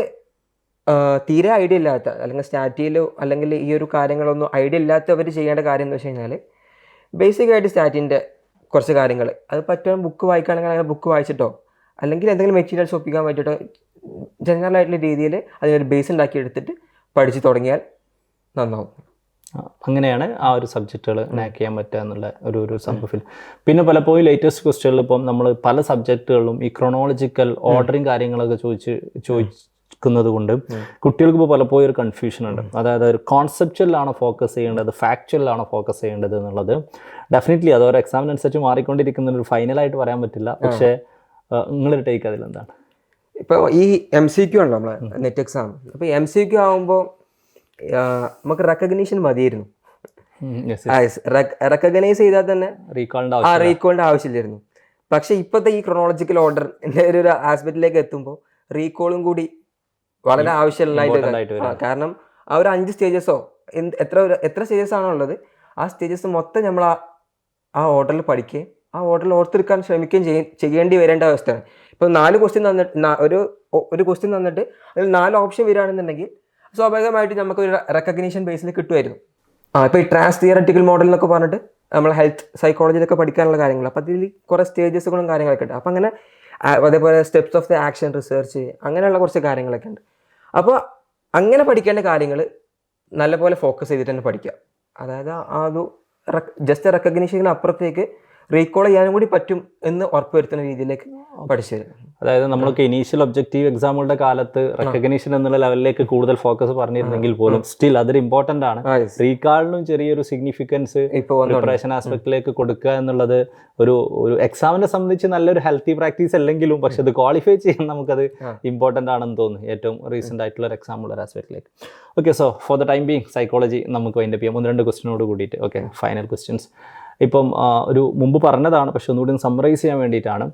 തീരെ ഐഡിയ ഇല്ലാത്ത, അല്ലെങ്കിൽ സ്ട്രാറ്റജിയിലോ അല്ലെങ്കിൽ ഈ ഒരു കാര്യങ്ങളൊന്നും ഐഡിയ ഇല്ലാത്തവർ ചെയ്യേണ്ട കാര്യം എന്ന് വെച്ച് കഴിഞ്ഞാൽ ബേസിക്കായിട്ട് സ്ട്രാറ്റജിൻ്റെ കുറച്ച് കാര്യങ്ങൾ അത് പറ്റും ബുക്ക് വായിക്കുകയാണെങ്കിൽ അങ്ങനെ ബുക്ക് വായിച്ചിട്ടോ അല്ലെങ്കിൽ എന്തെങ്കിലും മെറ്റീരിയൽസ് ഒപ്പിക്കാൻ പറ്റിയിട്ടോ ജനറൽ ആയിട്ടുള്ള രീതിയിൽ അതിനൊരു ബേസ് ഉണ്ടാക്കി എടുത്തിട്ട് പഠിച്ചു തുടങ്ങിയാൽ നന്നാവും. അങ്ങനെയാണ് ആ ഒരു സബ്ജക്റ്റുകൾ നാക്ക് ചെയ്യാൻ പറ്റുക എന്നുള്ള ഒരു സംഭവത്തിൽ. പിന്നെ പലപ്പോഴും ലേറ്റസ്റ്റ് ക്വസ്റ്റ്യനിൽ ഇപ്പം നമ്മൾ പല സബ്ജക്റ്റുകളിലും ഈ ക്രോണോളജിക്കൽ ഓർഡറിങ് കാര്യങ്ങളൊക്കെ ചോദിക്കുന്നത് കൊണ്ട് കുട്ടികൾക്ക് ഇപ്പോൾ പലപ്പോഴും ഒരു കൺഫ്യൂഷൻ ഉണ്ട്. അതായത് ഒരു കോൺസെപ്ച്വലാണോ ഫോക്കസ് ചെയ്യേണ്ടത്, ഫാക്ച്വലാണോ ഫോക്കസ് ചെയ്യേണ്ടത് എന്നുള്ളത്. ഡെഫിനറ്റ്ലി അതൊരു എക്സാമിനനുസരിച്ച് മാറിക്കൊണ്ടിരിക്കുന്ന ഒരു ഫൈനലായിട്ട് പറയാൻ പറ്റില്ല. പക്ഷേ നിങ്ങളൊരു ടേക്ക് അതിലെന്താണ്? ഇപ്പോൾ ഈ MCQ ഉണ്ടോ നമ്മളെ നെറ്റ് എക്സാം, അപ്പോൾ MCQ ആകുമ്പോൾ നമുക്ക് റെക്കഗ്നീഷൻ മതിയായിരുന്നു. റെക്കഗ്നൈസ് ചെയ്താൽ തന്നെ റീകോളിൻ്റെ ആവശ്യമില്ലായിരുന്നു. പക്ഷെ ഇപ്പോഴത്തെ ഈ ക്രോണോളജിക്കൽ ഓർഡർ ഒരു ആസ്പെക്റ്റിലേക്ക് എത്തുമ്പോൾ റീകോളും കൂടി വളരെ ആവശ്യമുള്ളതായിട്ട്. കാരണം ആ ഒരു 5 സ്റ്റേജസോ എത്ര സ്റ്റേജസ് ആണോ ഉള്ളത്, ആ സ്റ്റേജസ് മൊത്തം നമ്മൾ ആ ഓർഡറിൽ പഠിക്കുകയും ആ ഓർഡറിൽ ഓർത്തെടുക്കാൻ ശ്രമിക്കുകയും ചെയ്യേണ്ടി വരേണ്ട അവസ്ഥയാണ്. ഇപ്പോൾ 4 ക്വസ്റ്റ്യൻ തന്നിട്ട് ഒരു ക്വസ്റ്റ്യൻ തന്നിട്ട് അതിൽ 4 ഓപ്ഷൻ വരികയാണെന്നുണ്ടെങ്കിൽ സ്വാഭാവികമായിട്ട് നമുക്കൊരു റെക്കഗ്നീഷൻ ബേസിൽ കിട്ടുമായിരുന്നു. ഇപ്പോൾ ഈ ട്രാൻസ് തിയററ്റിക്കൽ മോഡൽ എന്നൊക്കെ പറഞ്ഞിട്ട് നമ്മൾ ഹെൽത്ത് സൈക്കോളജിയിലൊക്കെ പഠിക്കാനുള്ള കാര്യങ്ങൾ, അപ്പോൾ അതിൽ കുറേ സ്റ്റേജസുകളും കാര്യങ്ങളൊക്കെ ഉണ്ട്. അപ്പോൾ അങ്ങനെ അതേപോലെ steps of the action research അങ്ങനെയുള്ള കുറച്ച് കാര്യങ്ങളൊക്കെ ഉണ്ട്. അപ്പോൾ അങ്ങനെ പഠിക്കേണ്ട കാര്യങ്ങൾ നല്ലപോലെ ഫോക്കസ് ചെയ്തിട്ട് തന്നെ പഠിക്കുക. അതായത് അത് ജസ്റ്റ് റെക്കഗ്നീഷന് അപ്പുറത്തേക്ക് റീകോൾ ചെയ്യാനും കൂടി പറ്റും എന്ന് ഉറപ്പുവരുത്തുന്ന രീതിയിലേക്ക് പഠിച്ചു തരും. അതായത് നമ്മളൊക്കെ ഇനീഷ്യൽ ഒബ്ജക്റ്റീവ് എക്സാമുകളുടെ കാലത്ത് റെക്കഗ്നീഷൻ എന്നുള്ള ലെവലിലേക്ക് കൂടുതൽ ഫോക്കസ് പറഞ്ഞിരുന്നെങ്കിൽ പോലും സ്റ്റിൽ അതൊരു ഇമ്പോർട്ടൻ്റ് ആണ്. റീകാളിനും ചെറിയൊരു സിഗ്നിഫിക്കൻസ് പ്രിപ്പറേഷൻ ആസ്പെക്റ്റിലേക്ക് കൊടുക്കുക എന്നുള്ളത് ഒരു എക്സാമിനെ സംബന്ധിച്ച് നല്ലൊരു ഹെൽത്തി പ്രാക്ടീസ് അല്ലെങ്കിലും പക്ഷെ അത് ക്വാളിഫൈ ചെയ്യാൻ നമുക്കത് ഇമ്പോർട്ടൻ്റ് ആണെന്ന് തോന്നുന്നു ഏറ്റവും റീസെൻ്റ് ആയിട്ടുള്ള ഒരു എക്സാം ഉള്ള ഒരു ആസ്പെക്റ്റിലേക്ക്. Okay, so for the time being psychology നമുക്ക് വൈൻഡപ്പ് ചെയ്യാം 1-2 ക്വസ്റ്റിനോട് കൂടിയിട്ട്. Okay, final questions. ഇപ്പം ഒരു മുമ്പ് പറഞ്ഞതാണ് പക്ഷെ ഒന്നുകൂടി സമ്മറൈസ് ചെയ്യാൻ വേണ്ടിയിട്ടാണ്.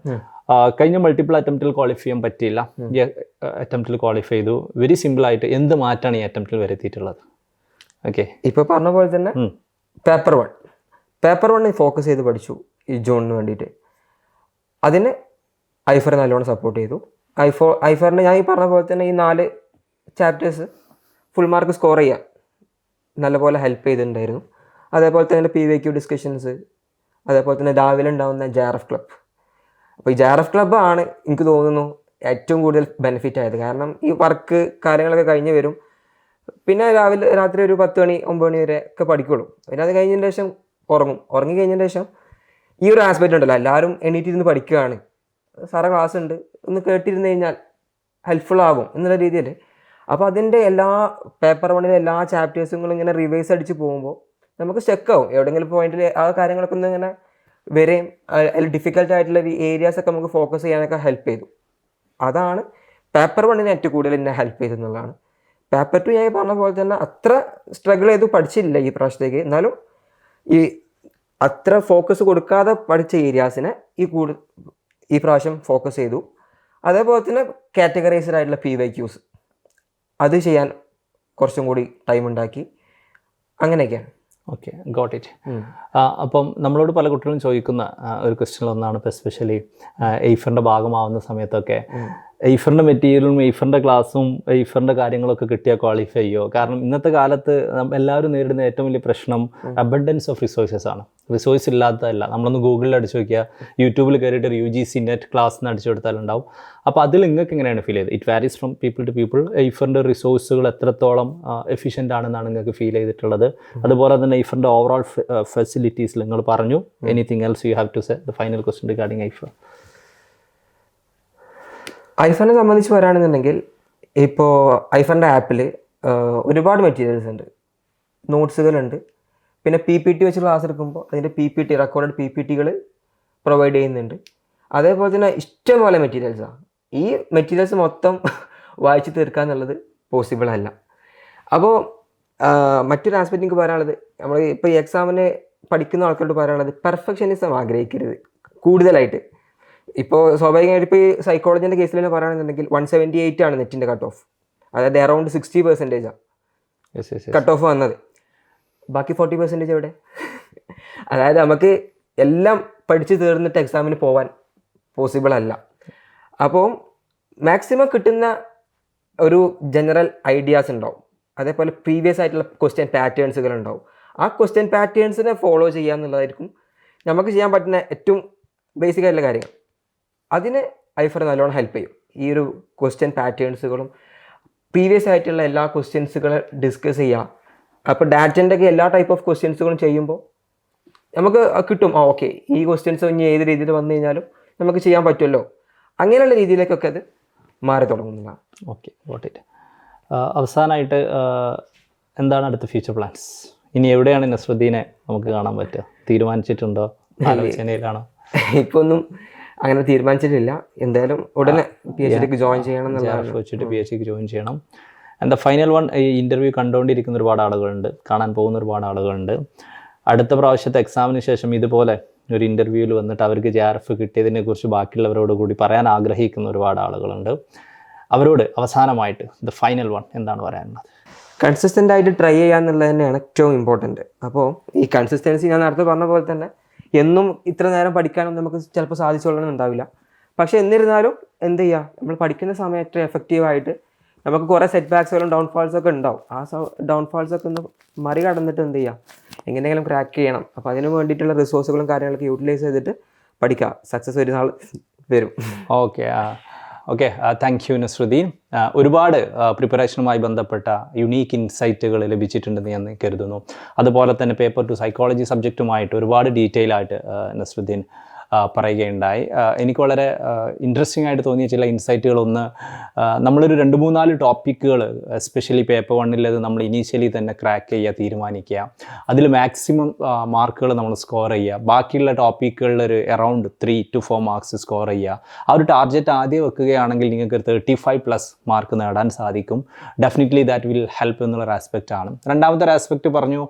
കഴിഞ്ഞ മൾട്ടിപ്പിൾ അറ്റംപ്റ്റിൽ ക്വാളിഫൈ ചെയ്യാൻ പറ്റിയില്ല, ഈ അറ്റംപ്റ്റിൽ ക്വാളിഫൈ ചെയ്തു. വെരി സിമ്പിളായിട്ട് എന്ത് മാറ്റാണ് ഈ അറ്റംപ്റ്റിൽ വരുത്തിയിട്ടുള്ളത്? ഓക്കെ, ഇപ്പോൾ പറഞ്ഞ പോലെ തന്നെ പേപ്പർ 1 ഫോക്കസ് ചെയ്ത് പഠിച്ചു ഈ ജോണിന് വേണ്ടിയിട്ട്. അതിന് ഐഫർ നല്ലോണം സപ്പോർട്ട് ചെയ്തു. ഐഫറിന് ഞാൻ ഈ പറഞ്ഞ പോലെ തന്നെ ഈ 4 ചാപ്റ്റേഴ്സ് ഫുൾ മാർക്ക് സ്കോർ ചെയ്യാൻ നല്ലപോലെ ഹെൽപ്പ് ചെയ്തിട്ടുണ്ടായിരുന്നു. അതേപോലെ തന്നെ PYQ ഡിസ്കഷൻസ്, അതേപോലെ തന്നെ രാവിലെ ഉണ്ടാകുന്ന JRF ക്ലബ്. അപ്പോൾ ഈ JRF ക്ലബ്ബാണ് എനിക്ക് തോന്നുന്നു ഏറ്റവും കൂടുതൽ ബെനിഫിറ്റ് ആയത്. കാരണം ഈ വർക്ക് കാര്യങ്ങളൊക്കെ കഴിഞ്ഞ് വരും, പിന്നെ രാത്രി ഒരു 10 മണി 9 മണി വരെ ഒക്കെ പഠിക്കുള്ളൂ. പിന്നെ അത് കഴിഞ്ഞതിന് ശേഷം ഉറങ്ങി കഴിഞ്ഞതിന് ശേഷം ഈ ഒരു ആസ്പെക്റ്റ് ഉണ്ടല്ലോ, എല്ലാവരും എണീറ്റിരുന്ന് പഠിക്കുകയാണ്, സാറേ ക്ലാസ് ഉണ്ട് ഒന്ന് കേട്ടിരുന്ന് കഴിഞ്ഞാൽ ഹെൽപ്ഫുൾ ആകും എന്നുള്ള രീതിയിൽ. അപ്പോൾ അതിൻ്റെ പേപ്പർ 1 എല്ലാ ചാപ്റ്റേഴ്സും ഇങ്ങനെ റിവൈസ് അടിച്ച് പോകുമ്പോൾ നമുക്ക് സ്റ്റക്കാവും. എവിടെയെങ്കിലും പോയിന്റിൽ ആ കാര്യങ്ങളൊക്കെ ഒന്ന് ഇങ്ങനെ വരെയും അതിൽ ഡിഫിക്കൽട്ട് ആയിട്ടുള്ള ഏരിയാസൊക്കെ നമുക്ക് ഫോക്കസ് ചെയ്യാനൊക്കെ ഹെൽപ്പ് ചെയ്തു. അതാണ് പേപ്പർ 1 ഏറ്റവും കൂടുതൽ എന്നെ ഹെൽപ്പ് ചെയ്തെന്നുള്ളതാണ്. പേപ്പർ 2 ഞാൻ പറഞ്ഞ പോലെ തന്നെ അത്ര സ്ട്രഗിൾ ചെയ്തു പഠിച്ചില്ല ഈ പ്രാവശ്യത്തേക്ക്. എന്നാലും ഈ അത്ര ഫോക്കസ് കൊടുക്കാതെ പഠിച്ച ഏരിയാസിനെ ഈ പ്രാവശ്യം ഫോക്കസ് ചെയ്തു. അതേപോലെ തന്നെ കാറ്റഗറൈസ്ഡ് ആയിട്ടുള്ള PYQs അത് ചെയ്യാൻ കുറച്ചും കൂടി ടൈം ഉണ്ടാക്കി. അങ്ങനെയൊക്കെയാണ്. Okay, got it. അപ്പം നമ്മളോട് പല കുട്ടികളും ചോദിക്കുന്ന ഒരു ക്വസ്റ്റ്യനിലൊന്നാണ് ഇപ്പോൾ എസ്പെഷ്യലി എയ്ഫറിൻ്റെ ഭാഗമാവുന്ന സമയത്തൊക്കെ എയ്ഫറിൻ്റെ മെറ്റീരിയലും എയ്ഫറിൻ്റെ ക്ലാസ്സും എയ്ഫറിൻ്റെ കാര്യങ്ങളൊക്കെ കിട്ടിയാൽ ക്വാളിഫൈ ചെയ്യുമോ? കാരണം ഇന്നത്തെ കാലത്ത് എല്ലാവരും നേരിടുന്ന ഏറ്റവും വലിയ പ്രശ്നം അബണ്ടൻസ് ഓഫ് റിസോഴ്സസ് ആണ്. റിസോഴ്സ് ഇല്ലാത്തതല്ല. നമ്മളൊന്ന് ഗൂഗിളിൽ അടിച്ചു നോക്കിയാൽ, യൂട്യൂബിൽ കയറിയിട്ട് ഒരു UGC നെറ്റ് ക്ലാസ് എന്ന് അടിച്ചു കൊടുത്താലുണ്ടാവും. അപ്പോൾ അതിൽ നിങ്ങൾക്ക് എങ്ങനെയാണ് ഫീൽ ചെയ്തത്? It varies from people to people. എയ്ഫറിൻ്റെ റിസോഴ്സുകൾ എത്രത്തോളം എഫിഷ്യൻ്റ് ആണെന്നാണ് നിങ്ങൾക്ക് ഫീൽ ചെയ്തിട്ടുള്ളത്? അതുപോലെ തന്നെ എയ്ഫറിൻ്റെ ഓവറോൾ ഫെസിലിറ്റീസിൽ നിങ്ങൾ പറഞ്ഞു. Anything else you have to say? The final question regarding Aifer. ഐഫറിനെ സംബന്ധിച്ച് പറയുകയാണെന്നുണ്ടെങ്കിൽ ഇപ്പോൾ ഐഫറിൻ്റെ ആപ്പിൽ ഒരുപാട് മെറ്റീരിയൽസ് ഉണ്ട്, നോട്ട്സുകളുണ്ട്, പിന്നെ PPT വെച്ച് ക്ലാസ് എടുക്കുമ്പോൾ അതിൻ്റെ റെക്കോർഡഡ് PPTകൾ പ്രൊവൈഡ് ചെയ്യുന്നുണ്ട്. അതേപോലെ തന്നെ ഇഷ്ടംപോലെ മെറ്റീരിയൽസാണ്. ഈ മെറ്റീരിയൽസ് മൊത്തം വായിച്ച് തീർക്കുക എന്നുള്ളത് പോസിബിൾ അല്ല. അപ്പോൾ മറ്റൊരു ആസ്പെക്റ്റ് എനിക്ക് പറയാനുള്ളത്, നമ്മൾ ഇപ്പോൾ ഈ എക്സാമിന് പഠിക്കുന്ന ആൾക്കാരോട് പറയാനുള്ളത്, പെർഫെക്ഷനിസം ആഗ്രഹിക്കരുത് കൂടുതലായിട്ട്. ഇപ്പോൾ സ്വാഭാവികമായിട്ട് ഇപ്പോൾ ഈ സൈക്കോളജിൻ്റെ കേസിൽ തന്നെ പറയുകയാണെന്നുണ്ടെങ്കിൽ 178 ആണ് നെറ്റിൻ്റെ കട്ട് ഓഫ്. അതായത് അറൗണ്ട് 60% കട്ട് ഓഫ് വന്നത്. ബാക്കി 40% എവിടെ? അതായത് നമുക്ക് എല്ലാം പഠിച്ച് തീർന്നിട്ട് എക്സാമിന് പോകാൻ പോസിബിൾ അല്ല. അപ്പോൾ മാക്സിമം കിട്ടുന്ന ഒരു ജനറൽ ഐഡിയാസ് ഉണ്ടാവും. അതേപോലെ പ്രീവിയസ് ആയിട്ടുള്ള ക്വസ്റ്റ്യൻ പാറ്റേൺസുകൾ ഉണ്ടാവും. ആ ക്വസ്റ്റ്യൻ പാറ്റേൺസിനെ ഫോളോ ചെയ്യുക എന്നുള്ളതായിരിക്കും നമുക്ക് ചെയ്യാൻ പറ്റുന്ന ഏറ്റവും ബേസിക് ആയിട്ടുള്ള കാര്യങ്ങൾ. അതിന് ഐഫർ നല്ലോണം ഹെൽപ്പ് ചെയ്യും. ഈ ഒരു ക്വസ്റ്റ്യൻ പാറ്റേൺസുകളും പ്രീവിയസ് ആയിട്ടുള്ള എല്ലാ ക്വസ്റ്റ്യൻസുകളും ഡിസ്കസ് ചെയ്യുക. അപ്പോൾ ഡാറ്റൻ്റെ ഒക്കെ എല്ലാ ടൈപ്പ് ഓഫ് ക്വസ്റ്റ്യൻസുകളും ചെയ്യുമ്പോൾ നമുക്ക് കിട്ടും, ഓക്കെ ഈ ക്വസ്റ്റ്യൻസ് ഇനി ഏത് രീതിയിൽ വന്നു കഴിഞ്ഞാലും നമുക്ക് ചെയ്യാൻ പറ്റുമല്ലോ. അങ്ങനെയുള്ള രീതിയിലേക്കൊക്കെ അത് മാറി തുടങ്ങുന്നതാണ്. Okay, got it. അവസാനമായിട്ട് എന്താണ് അടുത്ത ഫ്യൂച്ചർ പ്ലാൻസ്? ഇനി എവിടെയാണ് നസ്രുദ്ദീനെ നമുക്ക് കാണാൻ പറ്റുക? തീരുമാനിച്ചിട്ടുണ്ടോ? ആലോചനയിലാണോ? ഇപ്പോൾ ഒന്നും അങ്ങനെ തീരുമാനിച്ചിട്ടില്ല. എന്തായാലും ഉടനെ PhDക്ക് ജോയിൻ ചെയ്യണം എന്നുള്ളതാണ്. PhDക്ക് ജോയിൻ ചെയ്യണം. ആൻഡ് ദ ഫൈനൽ വൺ, ഈ ഇൻ്റർവ്യൂ കണ്ടുകൊണ്ടിരിക്കുന്ന ഒരുപാട് ആളുകളുണ്ട്, കാണാൻ പോകുന്ന ഒരുപാട് ആളുകളുണ്ട്. അടുത്ത പ്രാവശ്യത്തെ എക്സാമിന് ശേഷം ഇതുപോലെ ഒരു ഇൻ്റർവ്യൂവിൽ വന്നിട്ട് അവർക്ക് JRF കിട്ടിയതിനെ കുറിച്ച് ബാക്കിയുള്ളവരോട് കൂടി പറയാൻ ആഗ്രഹിക്കുന്ന ഒരുപാട് ആളുകളുണ്ട്. അവരോട് അവസാനമായിട്ട് ദ ഫൈനൽ വൺ എന്താണ് പറയാനുള്ളത്? കൺസിസ്റ്റൻ്റ് ആയിട്ട് ട്രൈ ചെയ്യുക എന്നുള്ളത് തന്നെയാണ് ഏറ്റവും ഇമ്പോർട്ടൻറ്റ്. അപ്പോൾ ഈ കൺസിസ്റ്റൻസി ഞാൻ നേരത്തെ പറഞ്ഞ പോലെ തന്നെ എന്നും ഇത്ര നേരം പഠിക്കാനൊന്നും നമുക്ക് ചിലപ്പോൾ സാധിച്ചോളണമെന്നുണ്ടാവില്ല. പക്ഷേ എന്നിരുന്നാലും എന്ത് ചെയ്യുക, നമ്മൾ പഠിക്കുന്ന സമയത്ത് എഫക്റ്റീവായിട്ട് നമുക്ക് കുറേ സെറ്റ് ബാക്സുകളും ഡൗൺഫാൾസൊക്കെ ഉണ്ടാവും. ആ ഡൗൺഫാൾസൊക്കെ ഒന്ന് മറികടന്നിട്ട് എന്ത് ചെയ്യുക, എങ്ങനെയെങ്കിലും ക്രാക്ക് ചെയ്യണം. അപ്പോൾ അതിന് വേണ്ടിയിട്ടുള്ള റിസോഴ്സുകളും കാര്യങ്ങളൊക്കെ യൂട്ടിലൈസ് ചെയ്തിട്ട് പഠിക്കുക. സക്സസ് ഒരു നാൾ വരും. Okay, thank you Nasruddin. ഒരുപാട് പ്രിപ്പറേഷനുമായി ബന്ധപ്പെട്ട യുണീക്ക് ഇൻസൈറ്റുകൾ ലഭിച്ചിട്ടുണ്ടെന്ന് ഞാൻ കരുതുന്നു. അതുപോലെ തന്നെ പേപ്പർ 2 സൈക്കോളജി സബ്ജക്റ്റുമായിട്ട് ഒരുപാട് ഡീറ്റെയിൽ ആയിട്ട് നസ്രുദ്ദീൻ പറയുകയുണ്ടായി. എനിക്ക് വളരെ ഇൻട്രസ്റ്റിംഗ് ആയിട്ട് തോന്നിയ ചില ഇൻസൈറ്റുകളൊന്ന്, നമ്മളൊരു 2-3-4 ടോപ്പിക്കുകൾ എസ്പെഷ്യലി പേപ്പർ 1-ലേത് നമ്മൾ ഇനീഷ്യലി തന്നെ ക്രാക്ക് ചെയ്യുക, തീരുമാനിക്കുക, അതിൽ മാക്സിമം മാർക്കുകൾ നമ്മൾ സ്കോർ ചെയ്യുക, ബാക്കിയുള്ള ടോപ്പിക്കുകളിലൊരു അറൗണ്ട് 3 to 4 മാർക്സ് സ്കോർ ചെയ്യുക. ആ ഒരു ടാർഗറ്റ് ആദ്യം വെക്കുകയാണെങ്കിൽ നിങ്ങൾക്ക് 35+ മാർക്ക് നേടാൻ സാധിക്കും. ഡെഫിനറ്റ്ലി ദാറ്റ് വിൽ ഹെൽപ്പ് എന്നുള്ളൊരു ആസ്പെക്റ്റാണ്. രണ്ടാമത്തെ ഒരു ആസ്പെക്റ്റ് പറഞ്ഞു,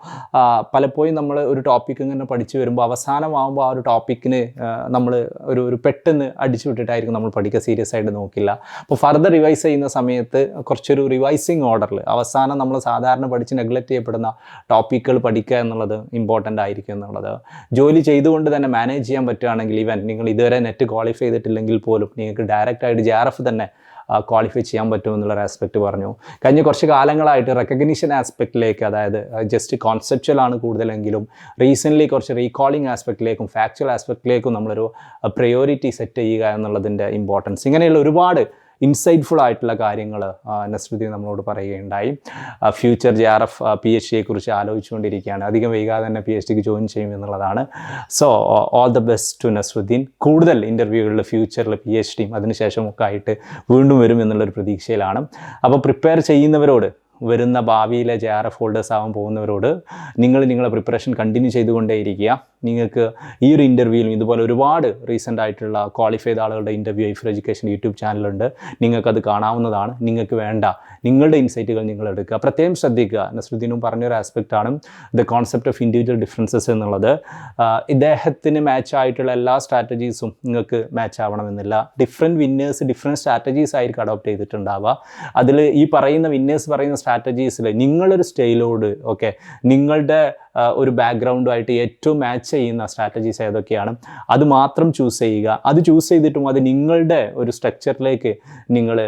പലപ്പോഴും നമ്മൾ ഒരു ടോപ്പിക്ക് ഇങ്ങനെ പഠിച്ചു വരുമ്പോൾ അവസാനമാകുമ്പോൾ ആ ഒരു ടോപ്പിക്കിന് നമ്മൾ ഒരു പെട്ടെന്ന് അടിച്ചു വിട്ടിട്ടായിരിക്കും നമ്മൾ പഠിക്കുക, സീരിയസ് ആയിട്ട് നോക്കില്ല. അപ്പോൾ ഫർദർ റിവൈസ് ചെയ്യുന്ന സമയത്ത് കുറച്ചൊരു റിവൈസിങ് ഓർഡറിൽ അവസാനം നമ്മൾ സാധാരണ പഠിച്ച് നെഗ്ലക്റ്റ് ചെയ്യപ്പെടുന്ന ടോപ്പിക്കുകൾ പഠിക്കുക എന്നുള്ളത് ഇമ്പോർട്ടൻ്റ് ആയിരിക്കും എന്നുള്ളത്. ജോലി ചെയ്തുകൊണ്ട് തന്നെ മാനേജ് ചെയ്യാൻ പറ്റുകയാണെങ്കിൽ, ഈവൻ നിങ്ങൾ ഇതുവരെ നെറ്റ് ക്വാളിഫൈ ചെയ്തിട്ടില്ലെങ്കിൽ പോലും നിങ്ങൾക്ക് ഡയറക്റ്റായിട്ട് JRF തന്നെ ക്വാളിഫൈ ചെയ്യാൻ പറ്റുമെന്നുള്ളൊരു ആസ്പെക്റ്റ് പറഞ്ഞു. കഴിഞ്ഞ കുറച്ച് കാലങ്ങളായിട്ട് റെക്കഗ്നിഷൻ ആസ്പെക്റ്റിലേക്ക്, അതായത് ജസ്റ്റ് കോൺസെപ്ച്വൽ ആണ് കൂടുതലെങ്കിലും റീസെൻ്റ്ലി കുറച്ച് റീകോളിംഗ് ആസ്പെക്റ്റിലേക്കും ഫാക്ച്വൽ ആസ്പെക്റ്റിലേക്കും നമ്മളൊരു പ്രയോറിറ്റി സെറ്റ് ചെയ്യുക എന്നുള്ളതിൻ്റെ ഇമ്പോർട്ടൻസ്, ഇങ്ങനെയുള്ള ഒരുപാട് ഇൻസൈറ്റ്ഫുൾ ആയിട്ടുള്ള കാര്യങ്ങൾ നസ്രുദ്ദീൻ നമ്മളോട് പറയുകയുണ്ടായി. ഫ്യൂച്ചർ JRF PhD കുറിച്ച് ആലോചിച്ചുകൊണ്ടിരിക്കുകയാണ്. അധികം വൈകാതെ തന്നെ PhDക്ക് ജോയിൻ ചെയ്യും എന്നുള്ളതാണ്. So all the best to Nasruddin. കൂടുതൽ ഇൻ്റർവ്യൂകളിൽ ഫ്യൂച്ചറിൽ PhDയും അതിനുശേഷമൊക്കെ ആയിട്ട് വീണ്ടും വരും എന്നുള്ളൊരു പ്രതീക്ഷയിലാണ്. അപ്പോൾ പ്രിപ്പയർ ചെയ്യുന്നവരോട്, വരുന്ന ഭാവിയിലെ JRF ഹോൾഡേഴ്സ് ആവാൻ പോകുന്നവരോട്, നിങ്ങളുടെ പ്രിപ്പറേഷൻ കണ്ടിന്യൂ ചെയ്തുകൊണ്ടേയിരിക്കുക. നിങ്ങൾക്ക് ഈ ഒരു ഇൻ്റർവ്യൂവിലും ഇതുപോലെ ഒരുപാട് റീസെൻ്റ് ആയിട്ടുള്ള ക്വാളിഫൈ ചെയ്ത ആളുകളുടെ ഇൻ്റർവ്യൂ ഐഫർ എഡ്യൂക്കേഷൻ യൂട്യൂബ് ചാനലുണ്ട്, നിങ്ങൾക്കത് കാണാവുന്നതാണ്. നിങ്ങൾക്ക് വേണ്ട നിങ്ങളുടെ ഇൻസൈറ്റുകൾ നിങ്ങൾ എടുക്കുക. പ്രത്യേകം ശ്രദ്ധിക്കുക, നസ്രുദ്ദീനും പറഞ്ഞൊരു ആസ്പെക്റ്റാണ് the concept of individual differences എന്നുള്ളത്. ഇദ്ദേഹത്തിന് മാച്ച് ആയിട്ടുള്ള എല്ലാ സ്ട്രാറ്റജീസും നിങ്ങൾക്ക് മാച്ച് ആവണമെന്നില്ല. ഡിഫറെൻറ്റ് വിന്നേഴ്സ് ഡിഫറെൻറ്റ് സ്ട്രാറ്റജീസ് ആയിരിക്കും അഡോപ്റ്റ് ചെയ്തിട്ടുണ്ടാവുക. അതിൽ ഈ പറയുന്ന വിന്നേഴ്സ് പറയുന്ന സ്ട്രാറ്റജീസിൽ നിങ്ങളൊരു സ്റ്റൈലോട്, ഓക്കെ, നിങ്ങളുടെ ഒരു ബാക്ക്ഗ്രൗണ്ടുമായിട്ട് ഏറ്റവും മാച്ച് ചെയ്യുന്ന സ്ട്രാറ്റജീസ് ഏതൊക്കെയാണ് അത് മാത്രം ചൂസ് ചെയ്യുക. അത് ചൂസ് ചെയ്തിട്ടും അത് നിങ്ങളുടെ ഒരു സ്ട്രക്ചറിലേക്ക് നിങ്ങൾ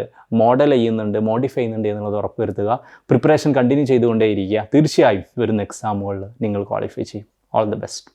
മോഡൽ ചെയ്യുന്നുണ്ട്, മോഡിഫൈ ചെയ്യുന്നുണ്ട് എന്നുള്ളത് ഉറപ്പുവരുത്തുക. പ്രിപ്പറേഷൻ കണ്ടിന്യൂ ചെയ്തുകൊണ്ടേയിരിക്കുക. തീർച്ചയായും വരുന്ന എക്സാമുകളിൽ നിങ്ങൾ ക്വാളിഫൈ ചെയ്യും. All the best.